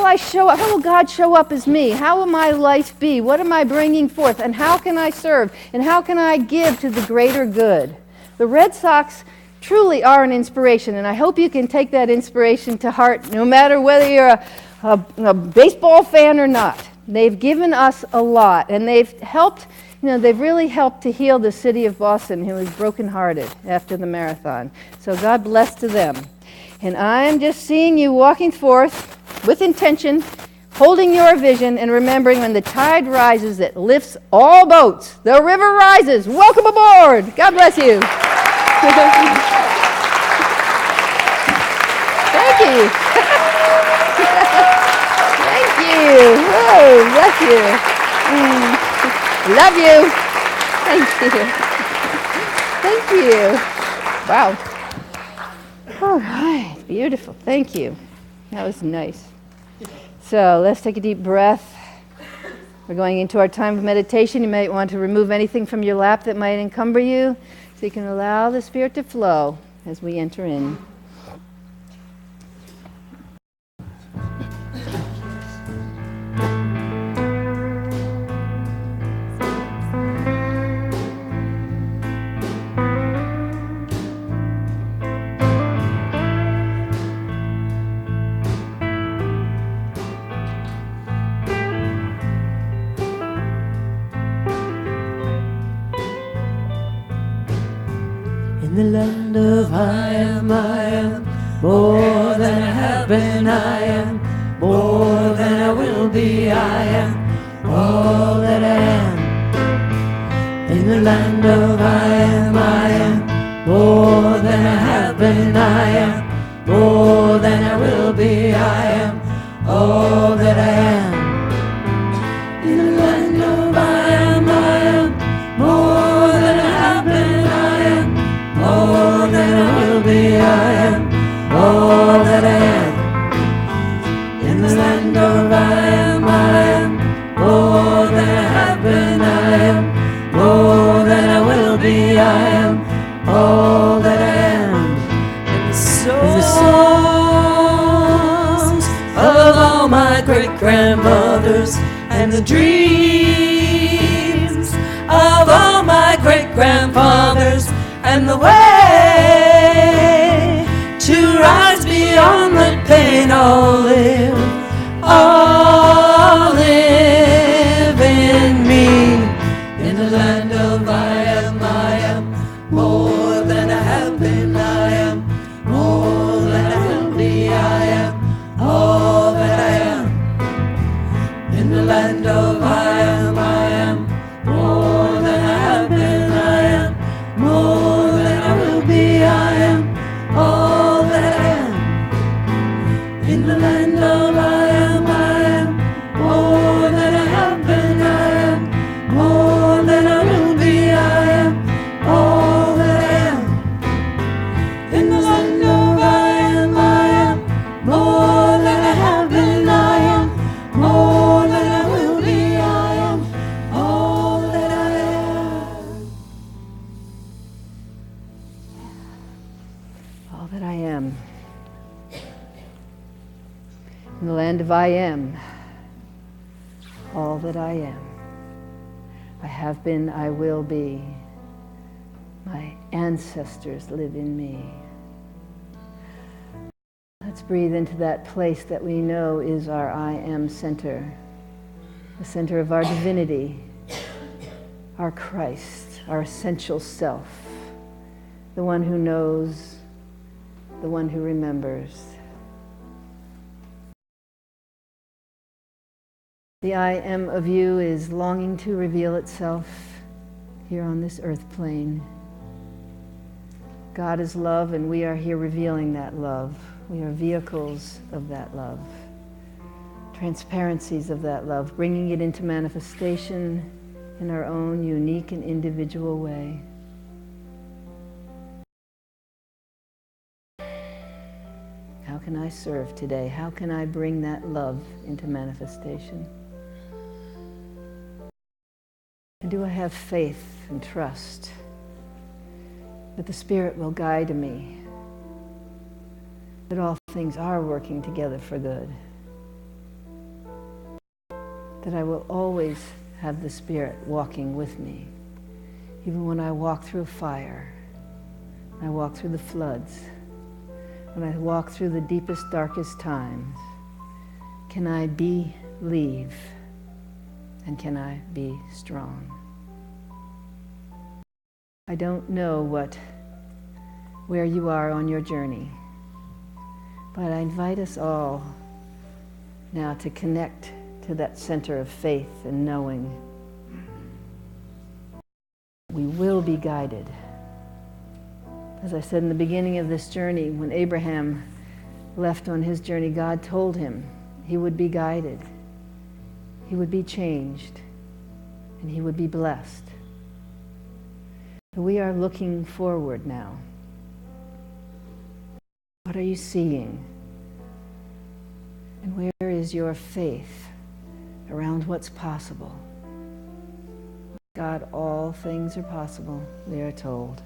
I show up? How will God show up as me? How will my life be? What am I bringing forth? And how can I serve? And how can I give to the greater good? The Red Sox truly are an inspiration, and I hope you can take that inspiration to heart, no matter whether you're a baseball fan or not. They've given us a lot, and they've helped, you know, they've really helped to heal the city of Boston, who was brokenhearted after the marathon. So God bless to them. And I'm just seeing you walking forth with intention, holding your vision, and remembering when the tide rises, it lifts all boats. The river rises. Welcome aboard. God bless you. Thank you. Thank you. Oh, bless you. Love you. Thank you. Thank you. Wow. All right. Beautiful. Thank you. That was nice. So let's take a deep breath. We're going into our time of meditation. You might want to remove anything from your lap that might encumber you, so you can allow the Spirit to flow. as we enter in. In the land of I am, more than I have been, I am, more than I will be, I am, all that I am. In the land of I am, more than I have been, I am, more than I will be, I am, all that I am. In the land of I am, more than I have been, I am, more than I will be, I am, all that I am. In the land of I am, more than I have been, I am, more than I will be, I am, all that I am. And the songs of all my great-grandmothers and the dreams of all my great-grandfathers and the way to rise beyond the pain, all live in me. In the land of I am, more than I have been, I am, more than I will be, I am, all that I am. In the land of I am, more than I have been, I am, more than I will be, I am, all that I am. In the land of I am, more than I have been, I am, more than I will be, I am, all that I am. In the land of I am, more than I have been, I am, more than I will be, I am, all that I am. All that I am. In the land of I am, all that I am. I have been, I will be. My ancestors live in me. Let's breathe into that place that we know is our I am center, the center of our divinity, our Christ, our essential self, the one who knows, the one who remembers. The I am of you is longing to reveal itself here on this earth plane. God is love, and we are here revealing that love. We are vehicles of that love, transparencies of that love, bringing it into manifestation in our own unique and individual way. How can I serve today? How can I bring that love into manifestation? And do I have faith and trust that the Spirit will guide me, that all things are working together for good, that I will always have the Spirit walking with me, even when I walk through fire, when I walk through the floods, when I walk through the deepest, darkest times. Can I believe, and can I be strong? I don't know where you are on your journey, but I invite us all now to connect to that center of faith and knowing we will be guided. As I said in the beginning of this journey, when Abraham left on his journey, God told him he would be guided, he would be changed, and he would be blessed. We are looking forward now. What are you seeing? And where is your faith around what's possible? God, all things are possible, we are told.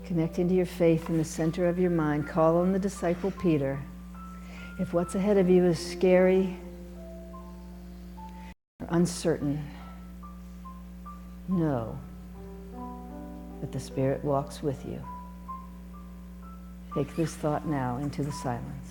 Connect into your faith in the center of your mind. Call on the disciple Peter. If what's ahead of you is scary or uncertain, know that the Spirit walks with you. Take this thought now into the silence.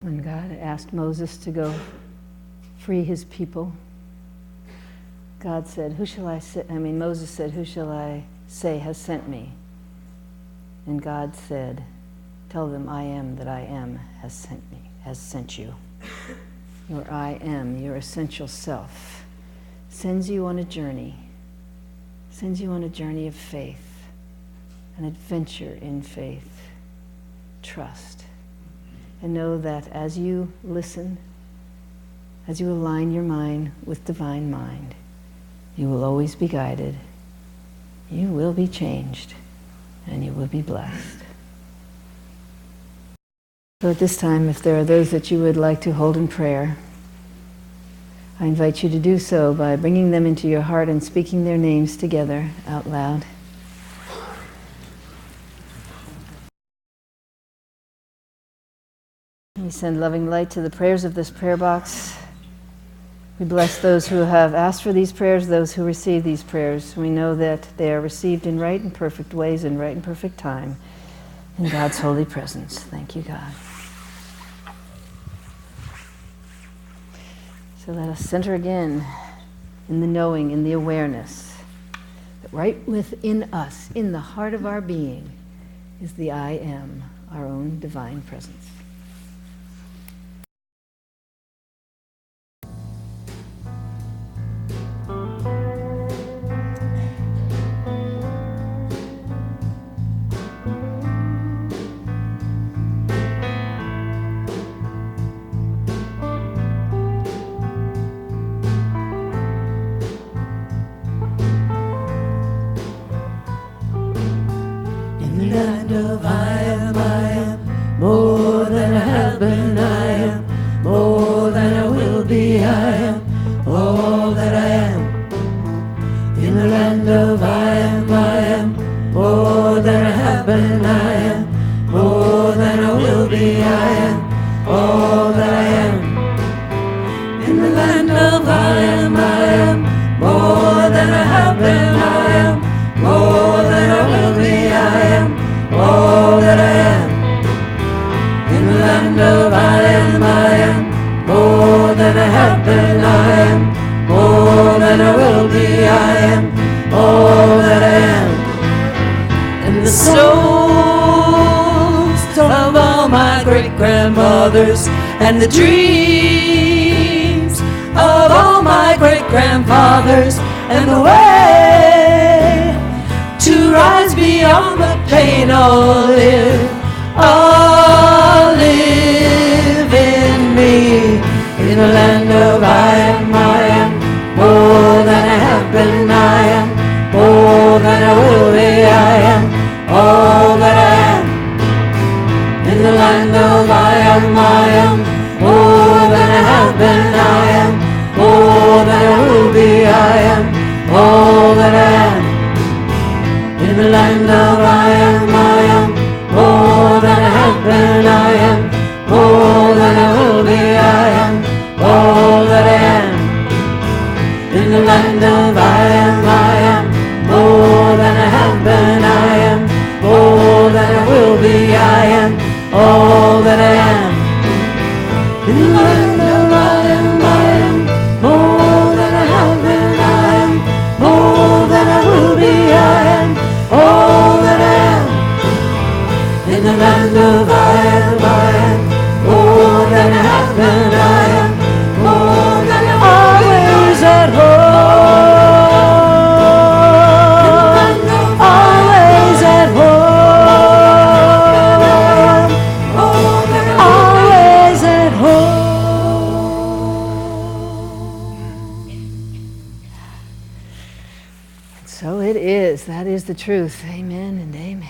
When God asked Moses to go free his people, God said, Moses said, "Who shall I say has sent me?" And God said, "Tell them I am that I am has sent you." Your I am, your essential self, sends you on a journey of faith, an adventure in faith. Trust. And know that as you listen, as you align your mind with divine mind, you will always be guided, you will be changed, and you will be blessed. So at this time, if there are those that you would like to hold in prayer, I invite you to do so by bringing them into your heart and speaking their names together out loud. We send loving light to the prayers of this prayer box. We bless those who have asked for these prayers, those who receive these prayers. We know that they are received in right and perfect ways, in right and perfect time, in God's holy presence. Thank you, God. So let us center again in the knowing, in the awareness, that right within us, in the heart of our being, is the I am, our own divine presence. Land of I am more than I have been. I am more than I will be. I am all that I am. In the land of I am more than I have been. I am more than I will be. I am all that I am. In the land of I am more than I have been. I am more than I will be. I am all that I am. In the land of I am more than I have been. I am more than I will be. I am all that I am. And the souls of all my great-grandmothers and the dreams of all my great-grandfathers and the way to rise beyond the pain, all live in me. In the land of I am more than I have been. I am more than I will be. I am all that I am. In the land of I am more than I have been. I am more than I will be. I am all that I am. In the land of I am more than I have been. I am more than I will be. I am all that I am. In the land of I am all that I am. In the land of I am, all that I have been, I am, all that I will be, I am, all that I am. In the land of I am, all that I have been, I am, all that I will be, always at home, always at home. So it is. That is the truth. Amen and amen.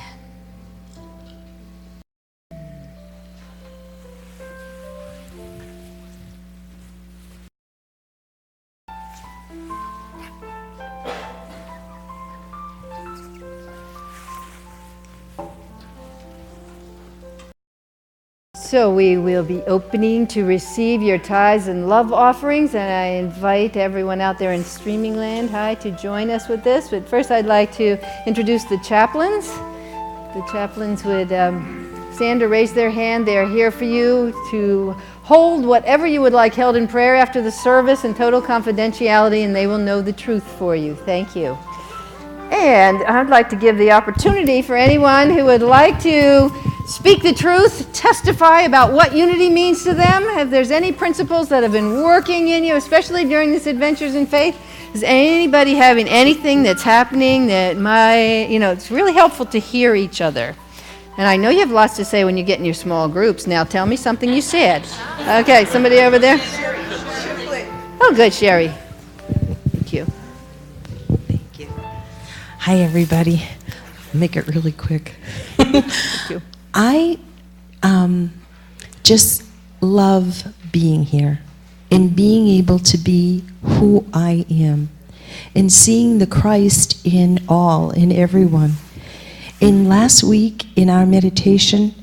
So we will be opening to receive your tithes and love offerings, and I invite everyone out there in streaming land, to join us with this. But first I'd like to introduce the chaplains. The chaplains would stand or raise their hand. They are here for you to hold whatever you would like held in prayer after the service in total confidentiality, and they will know the truth for you. Thank you. And I'd like to give the opportunity for anyone who would like to speak the truth, testify about what unity means to them. If there's any principles that have been working in you, especially during this Adventures in Faith, is anybody having anything that's happening that it's really helpful to hear each other. And I know you have lots to say when you get in your small groups. Now tell me something you said. Okay, somebody over there? Shipley. Oh, good, Sherry. Thank you. Thank you. Hi, everybody. I'll make it really quick. Thank you. I just love being here and being able to be who I am and seeing the Christ in everyone. And last week in our meditation,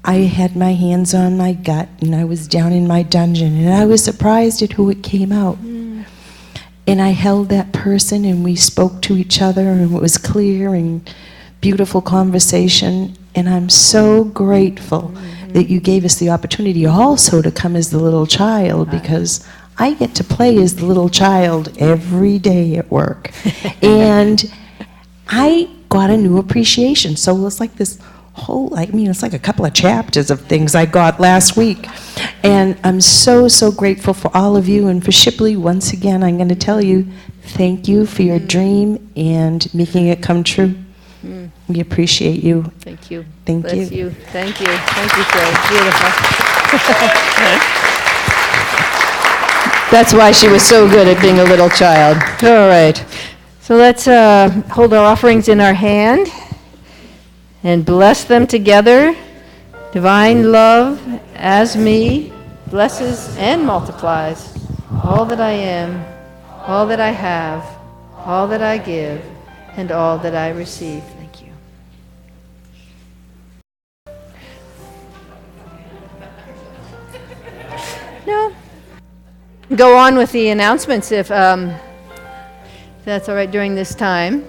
I had my hands on my gut and I was down in my dungeon and I was surprised at who it came out. And I held that person and we spoke to each other and it was clear and beautiful conversation. And I'm so grateful that you gave us the opportunity also to come as the little child, because I get to play as the little child every day at work. And I got a new appreciation. So it's like this whole, it's like a couple of chapters of things I got last week. And I'm so, so grateful for all of you. And for Shipley, once again, I'm going to tell you, thank you for your dream and making it come true. We appreciate you. Thank you. Thank Bless you. you. Thank you. Thank you, Sherry. Beautiful. That's why she was so good at being a little child. All right. So let's hold our offerings in our hand and bless them together. Divine love as me blesses and multiplies all that I am, all that I have, all that I give, and all that I receive. Thank you. No. Go on with the announcements if that's all right during this time.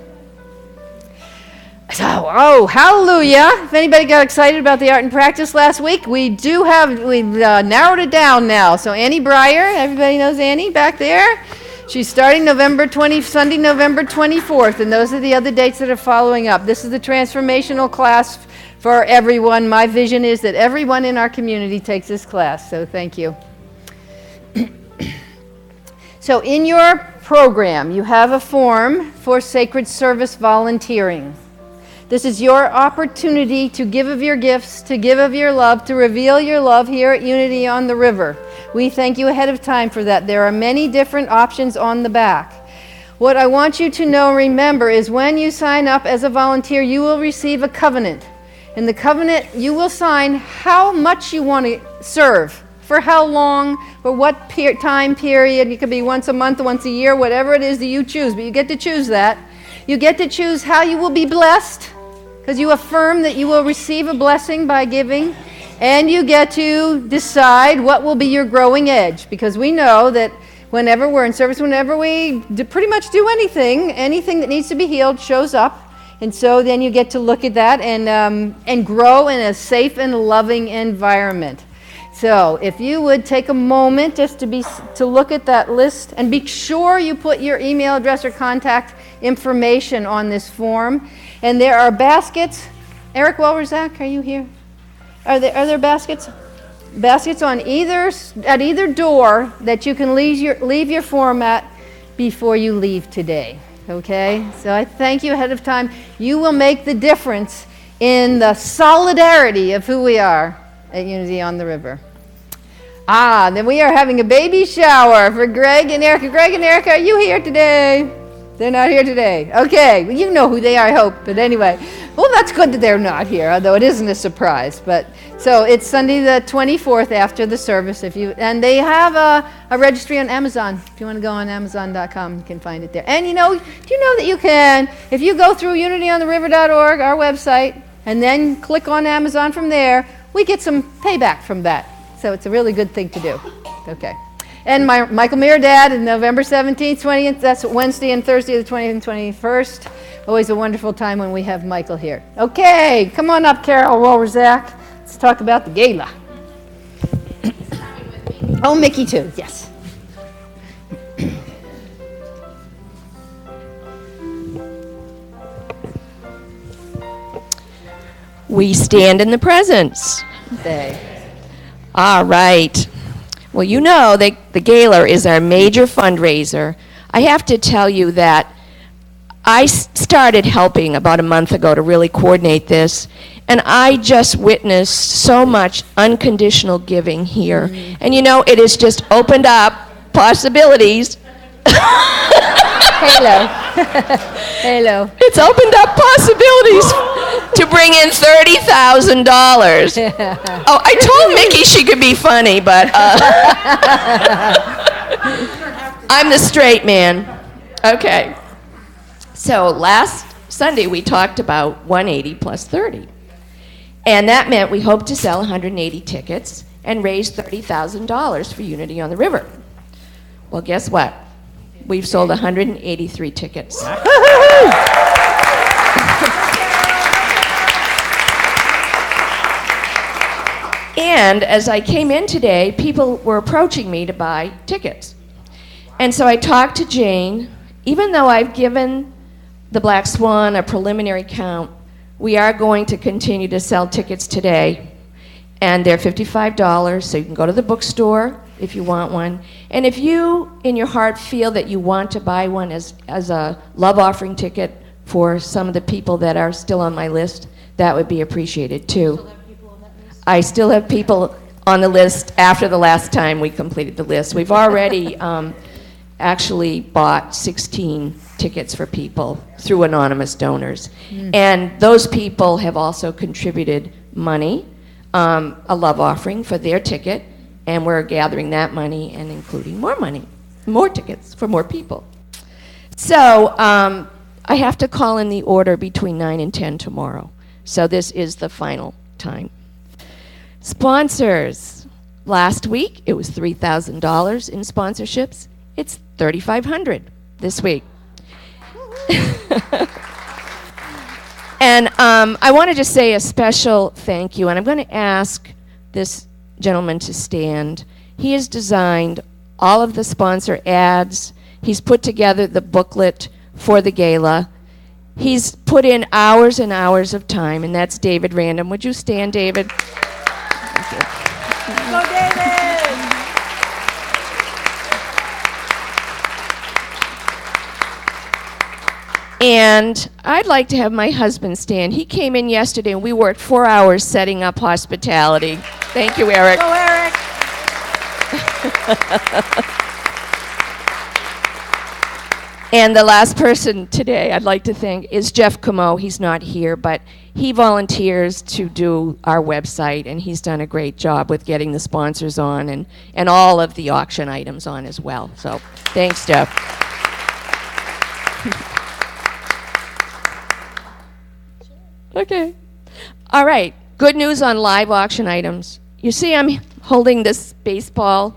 So, hallelujah. If anybody got excited about the art and practice last week, we've narrowed it down now. So Annie Breyer, everybody knows Annie back there? She's starting Sunday, November 24th, and those are the other dates that are following up. This is the transformational class for everyone. My vision is that everyone in our community takes this class, so thank you. So in your program, you have a form for sacred service volunteering. This is your opportunity to give of your gifts, to give of your love, to reveal your love here at Unity on the River. We thank you ahead of time for that. There are many different options on the back. What I want you to know, remember, is when you sign up as a volunteer, you will receive a covenant. In the covenant, you will sign how much you want to serve, for how long, for what time period. It could be once a month, once a year, whatever it is that you choose, but you get to choose that. You get to choose how you will be blessed, because you affirm that you will receive a blessing by giving, and you get to decide what will be your growing edge, because we know that whenever we're in service, whenever we pretty much do anything that needs to be healed shows up And so then you get to look at that and grow in a safe and loving environment. So if you would take a moment just to look at that list, and be sure you put your email address or contact information on this form. And there are baskets. Eric Welverzak, are you here? Are there baskets? Baskets at either door that you can leave your form at before you leave today. Okay? So I thank you ahead of time. You will make the difference in the solidarity of who we are at Unity on the River. Then we are having a baby shower for Greg and Erica. Greg and Erica, are you here today? They're not here today. Okay, well, you know who they are, I hope. But anyway, well, that's good that they're not here, although it isn't a surprise. But so it's Sunday the 24th after the service. And they have a registry on Amazon. If you want to go on Amazon.com, you can find it there. And do you know that you can, if you go through unityontheriver.org, our website, and then click on Amazon from there, we get some payback from that. So it's a really good thing to do. Okay. And Michael Mirdad on November 17th, 20th, that's Wednesday and Thursday the 20th and 21st. Always a wonderful time when we have Michael here. Okay, come on up, Carol Wolverzak. Let's talk about the gala. Oh, Mickey too, yes. We stand in the presence. All right. Well, you know that the gala is our major fundraiser. I have to tell you that I started helping about a month ago to really coordinate this, and I just witnessed so much unconditional giving here. Mm-hmm. And it has just opened up possibilities. Hello. Hello. It's opened up possibilities to bring in $30,000. Oh, I told Mickey she could be funny, but I'm the straight man. Okay. So last Sunday we talked about 180 plus 30. And that meant we hoped to sell 180 tickets and raise $30,000 for Unity on the River. Well, guess what? We've sold 183 tickets. And as I came in today, people were approaching me to buy tickets. And so I talked to Jane. Even though I've given the Black Swan a preliminary count, we are going to continue to sell tickets today. And they're $55, so you can go to the bookstore if you want one. And if you, in your heart, feel that you want to buy one as a love offering ticket for some of the people that are still on my list, that would be appreciated too. I still have people on the list after the last time we completed the list. We've already actually bought 16 tickets for people through anonymous donors. And those people have also contributed money, a love offering for their ticket, and we're gathering that money and including more money, more tickets for more people. So I have to call in the order between 9 and 10 tomorrow. So this is the final time. Sponsors. Last week, it was $3,000 in sponsorships. It's $3,500 this week. And I want to just say a special thank you, and I'm going to ask this gentleman to stand. He has designed all of the sponsor ads. He's put together the booklet for the gala. He's put in hours and hours of time, and that's David Random. Would you stand, David? Thank you. Go, David! And I'd like to have my husband stand. He came in yesterday, and we worked 4 hours setting up hospitality. Thank you, Eric. Go, Eric! And the last person today I'd like to thank is Jeff Camo. He's not here, but he volunteers to do our website, and he's done a great job with getting the sponsors on and all of the auction items on as well. So thanks, Jeff. Okay. All right. Good news on live auction items. You see I'm holding this baseball.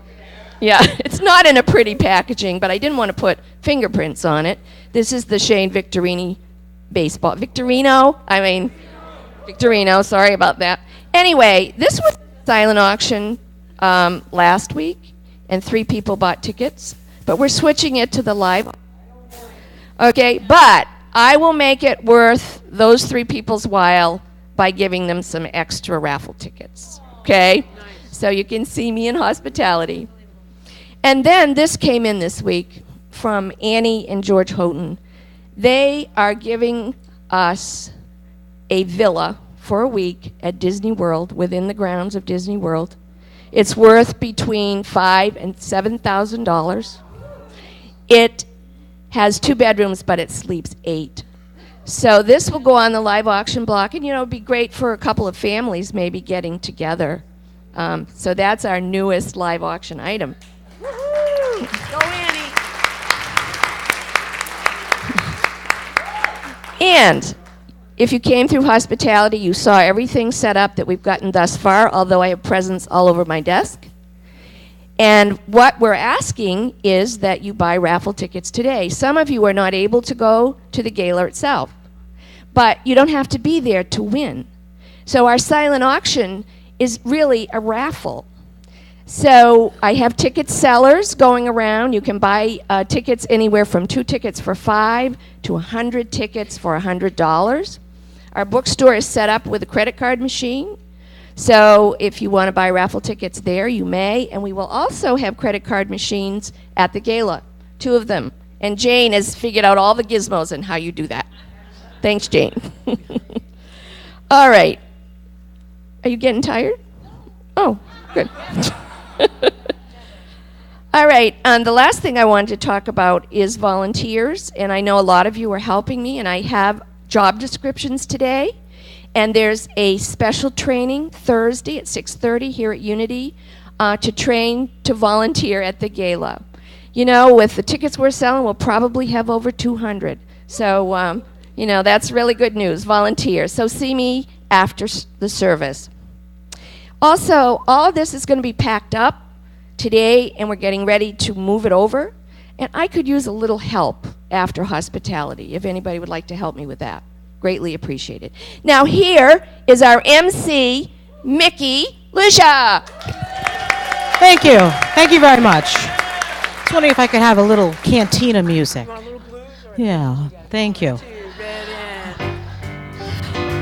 Yeah, it's not in a pretty packaging, but I didn't want to put fingerprints on it. This is the Shane Victorini baseball. Victorino, sorry about that. Anyway, this was a silent auction last week, and 3 people bought tickets, but we're switching it to the live. Okay, but I will make it worth those 3 people's while by giving them some extra raffle tickets, okay? So you can see me in hospitality. And then this came in this week from Annie and George Houghton. They are giving us a villa for a week at Disney World, within the grounds of Disney World. It's worth between $5,000 and $7,000. It has 2 bedrooms, but it sleeps 8. So this will go on the live auction block, and it'd be great for a couple of families maybe getting together. So that's our newest live auction item. Woo-hoo! Go, Annie! And if you came through hospitality, you saw everything set up that we've gotten thus far, although I have presents all over my desk. And what we're asking is that you buy raffle tickets today. Some of you are not able to go to the gala itself, but you don't have to be there to win. So our silent auction is really a raffle. So I have ticket sellers going around. You can buy tickets anywhere from 2 tickets for $5 to 100 tickets for $100. Our bookstore is set up with a credit card machine. So if you want to buy raffle tickets there, you may. And we will also have credit card machines at the gala, 2 of them. And Jane has figured out all the gizmos and how you do that. Thanks, Jane. All right. Are you getting tired? Oh, good. All right. The last thing I wanted to talk about is volunteers. And I know a lot of you are helping me, and I have job descriptions today. And there's a special training Thursday at 6:30 here at Unity to train to volunteer at the gala. You know, with the tickets we're selling, we'll probably have over 200. So, that's really good news, volunteer. So see me after the service. Also, all of this is going to be packed up today, and we're getting ready to move it over. And I could use a little help after hospitality, if anybody would like to help me with that. Greatly appreciated. Now here is our MC, Mickey Lisha. Thank you. Thank you very much. I was wondering if I could have a little cantina music. Yeah, thank you.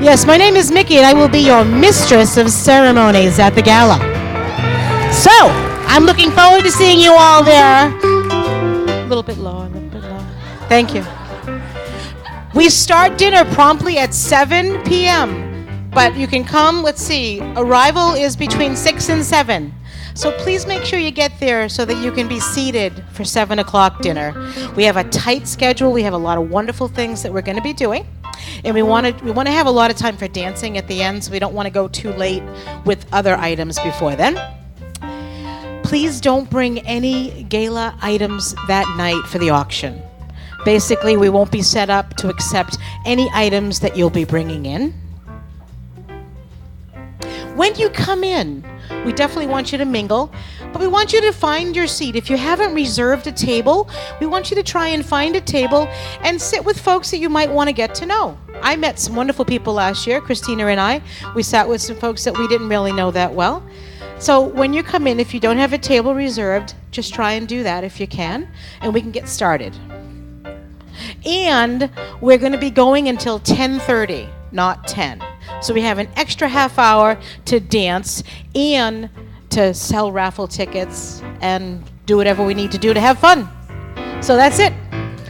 Yes, my name is Mickey, and I will be your mistress of ceremonies at the gala. So, I'm looking forward to seeing you all there. A little bit lower, a little bit lower. Thank you. We start dinner promptly at 7 p.m., but you can come, let's see, arrival is between 6 and 7. So please make sure you get there so that you can be seated for 7 o'clock dinner. We have a tight schedule. We have a lot of wonderful things that we're going to be doing. And we want to have a lot of time for dancing at the end, so we don't want to go too late with other items before then. Please don't bring any gala items that night for the auction. Basically, we won't be set up to accept any items that you'll be bringing in. When you come in, we definitely want you to mingle, but we want you to find your seat. If you haven't reserved a table, we want you to try and find a table and sit with folks that you might want to get to know. I met some wonderful people last year, Christina and I. We sat with some folks that we didn't really know that well. So when you come in, if you don't have a table reserved, just try and do that if you can, and we can get started. And we're going to be going until 10:30, not 10. So we have an extra half hour to dance and to sell raffle tickets and do whatever we need to do to have fun. So that's it.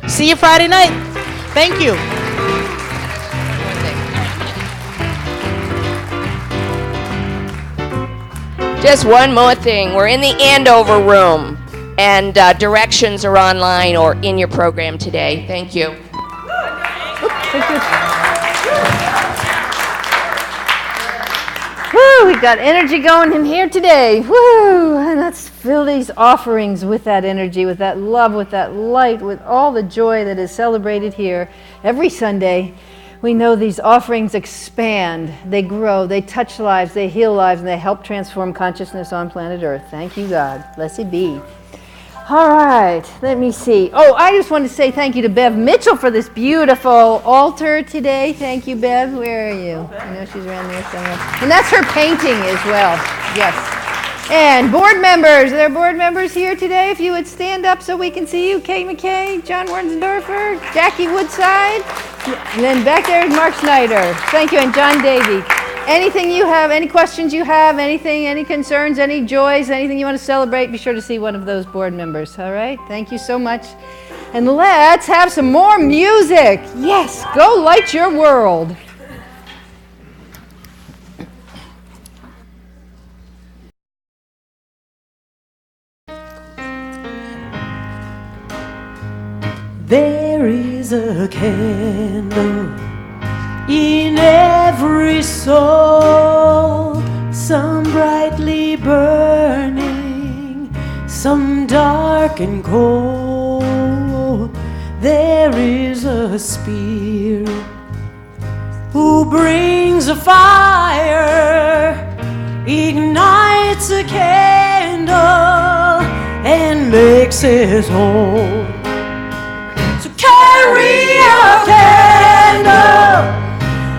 See you Friday night. Thank you. Just one more thing. We're in the Andover room, and directions are online or in your program today. Thank you. Woo, we got energy going in here today. Woo, and let's fill these offerings with that energy, with that love, with that light, with all the joy that is celebrated here every Sunday. We know these offerings expand, they grow, they touch lives, they heal lives, and they help transform consciousness on planet Earth. Thank you, God. Blessed be. All right, let me see. Oh, I just want to say thank you to Bev Mitchell for this beautiful altar today. Thank you, Bev. Where are you? I know she's around there somewhere. And that's her painting as well. Yes. And board members. Are there board members here today? If you would stand up so we can see you. Kate McKay, John Wernsdorfer, Jackie Woodside. And then back there is Mark Snyder. Thank you, and John Davey. Anything you have, any questions you have, anything, any concerns, any joys, anything you want to celebrate, be sure to see one of those board members, all right? Thank you so much. And let's have some more music. Yes, go light your world. There is a candle in every soul, some brightly burning, some dark and cold. There is a spirit who brings a fire, ignites a candle, and makes us whole. So carry a candle,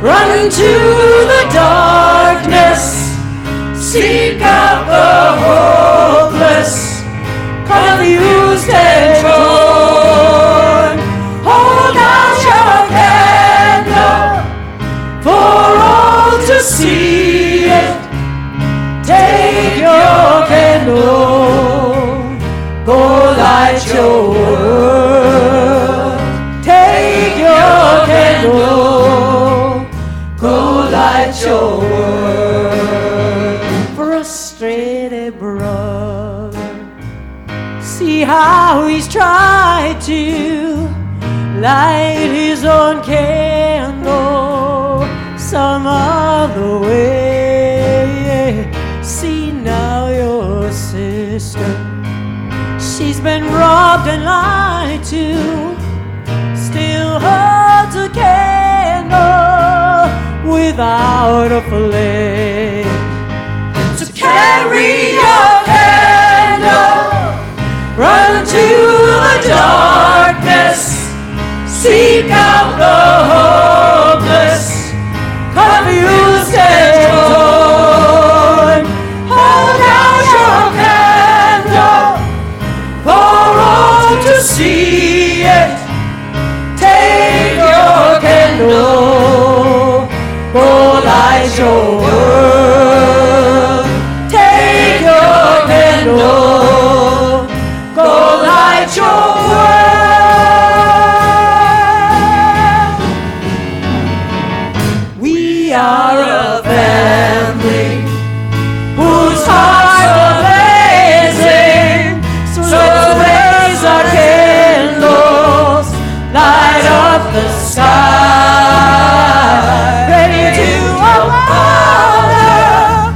run into the darkness, seek out the hopeless, confused and torn. Hold out your candle for all to see it. Take your candle, go light your world. Take your candle, go light your world. Frustrated brother, see how he's tried to light his own candle some other way. See now your sister, she's been robbed and lied to, still holds a candle without a flame. So carry your candle, run to the darkness, seek out the hopeless, confused and torn. Hold out your candle for all to see it. Take your candle, go light your world. Take your candle, go light your world. We are a family whose hearts are blazing, so raise our candles, light up the sky, ready to honor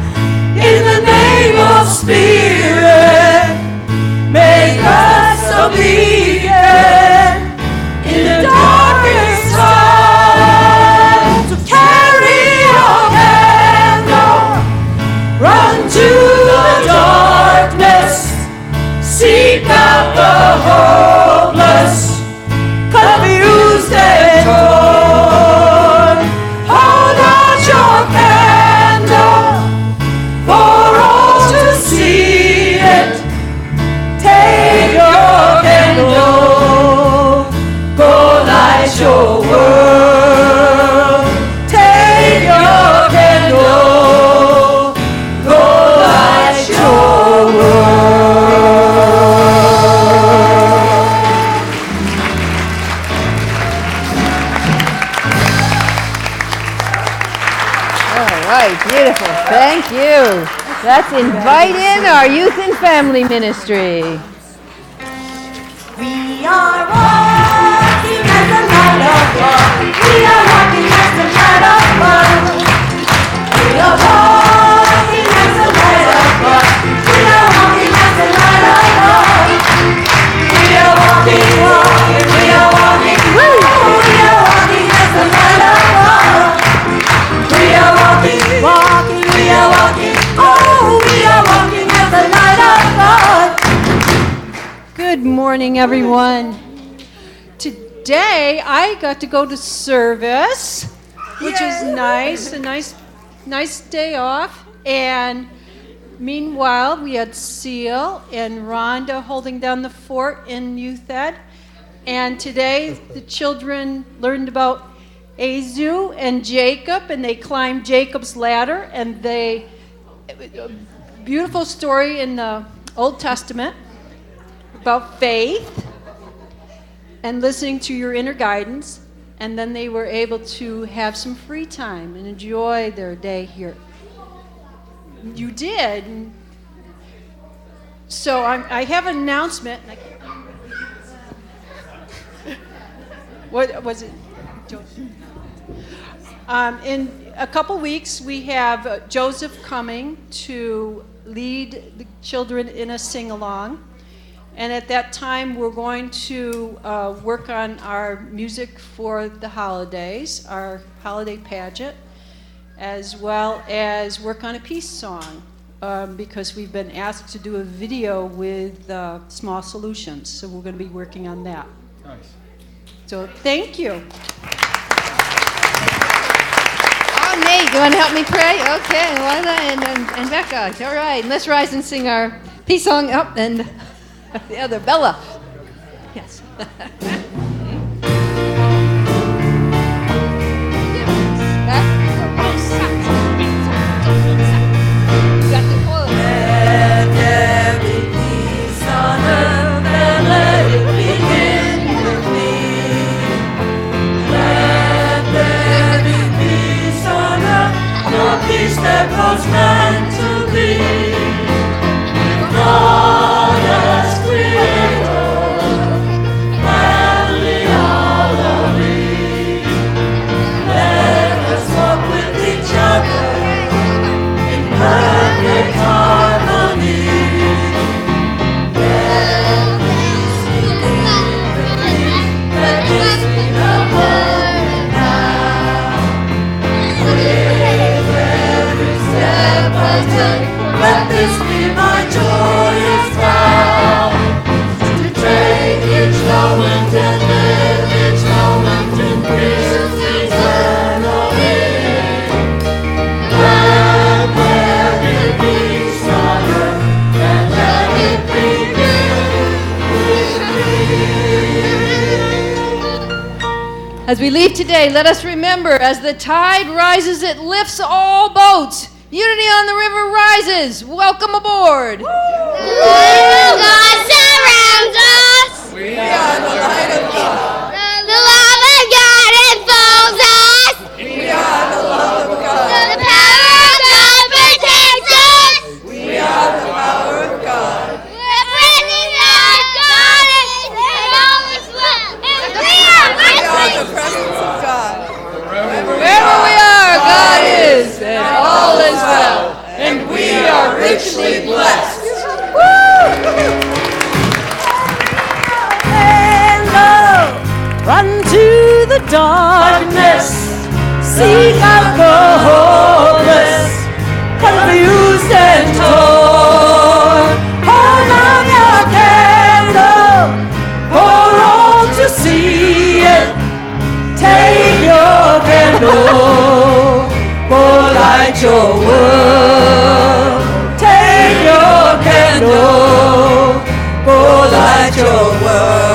in the name of Spirit. Make us obedient in the darkest time. So carry your candle, run to the darkness, seek out the hopeless, confused and torn. Hold out your candle for all to see it. Take your candle, go light your world. Take your candle, go light your world. All right, beautiful. Thank you. Let's invite in our youth and family ministry. We are walking as the light of love. We are walking as the light of love. We are walking as the light of love. We are walking as the light of love. We are walking, walking, we are walking. Woo! We are walking as the light of love. We are walking, walking, we are walking. Oh, we are walking as the light of God. Good morning, everyone. Today I got to go to service, which is nice, a nice day off. And meanwhile, we had Seal and Rhonda holding down the fort in Youth Ed. And today the children learned about Azu and Jacob, and they climbed Jacob's ladder, and a beautiful story in the Old Testament about faith and listening to your inner guidance. And then they were able to have some free time and enjoy their day here. You did. So I have an announcement. What was it? In a couple weeks, we have Joseph coming to lead the children in a sing-along. And at that time, we're going to work on our music for the holidays, our holiday pageant, as well as work on a peace song, because we've been asked to do a video with Small Solutions. So we're going to be working on that. Nice. So thank you. Oh, Nate, you want to help me pray? Okay, and Becca. All right, let's rise and sing our peace song up, and the other, Bella. Yes. Let there be peace on earth, and let it begin with me. Let there be peace on earth, the peace that was meant to be. God as creator, family harmony. Let us walk with each other in perfect harmony. Let peace begin with me. Let peace be the word now. With every step I take, let this be my joyous vow. To take each moment and live each moment in peace eternally. Let there be peace on earth, and let it begin with me. As we leave today, let us remember, as the tide rises, it lifts all boats. Unity on the river rises. Welcome aboard. The light of God surrounds us. We are the light of God. The love of God enfolds us. We are the love of God. The power of God protects us. We are the power of God. The presence of God and all is well. And we are the presence of God. Wherever we are, God is, and all is well. And we are richly blessed. Run to the darkness, seek out the hopeless, confused and torn. Hold on your candle for all to see it. Take your candle for light your world. Take your candle for light your world.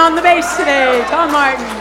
on the bass today, Tom Martin.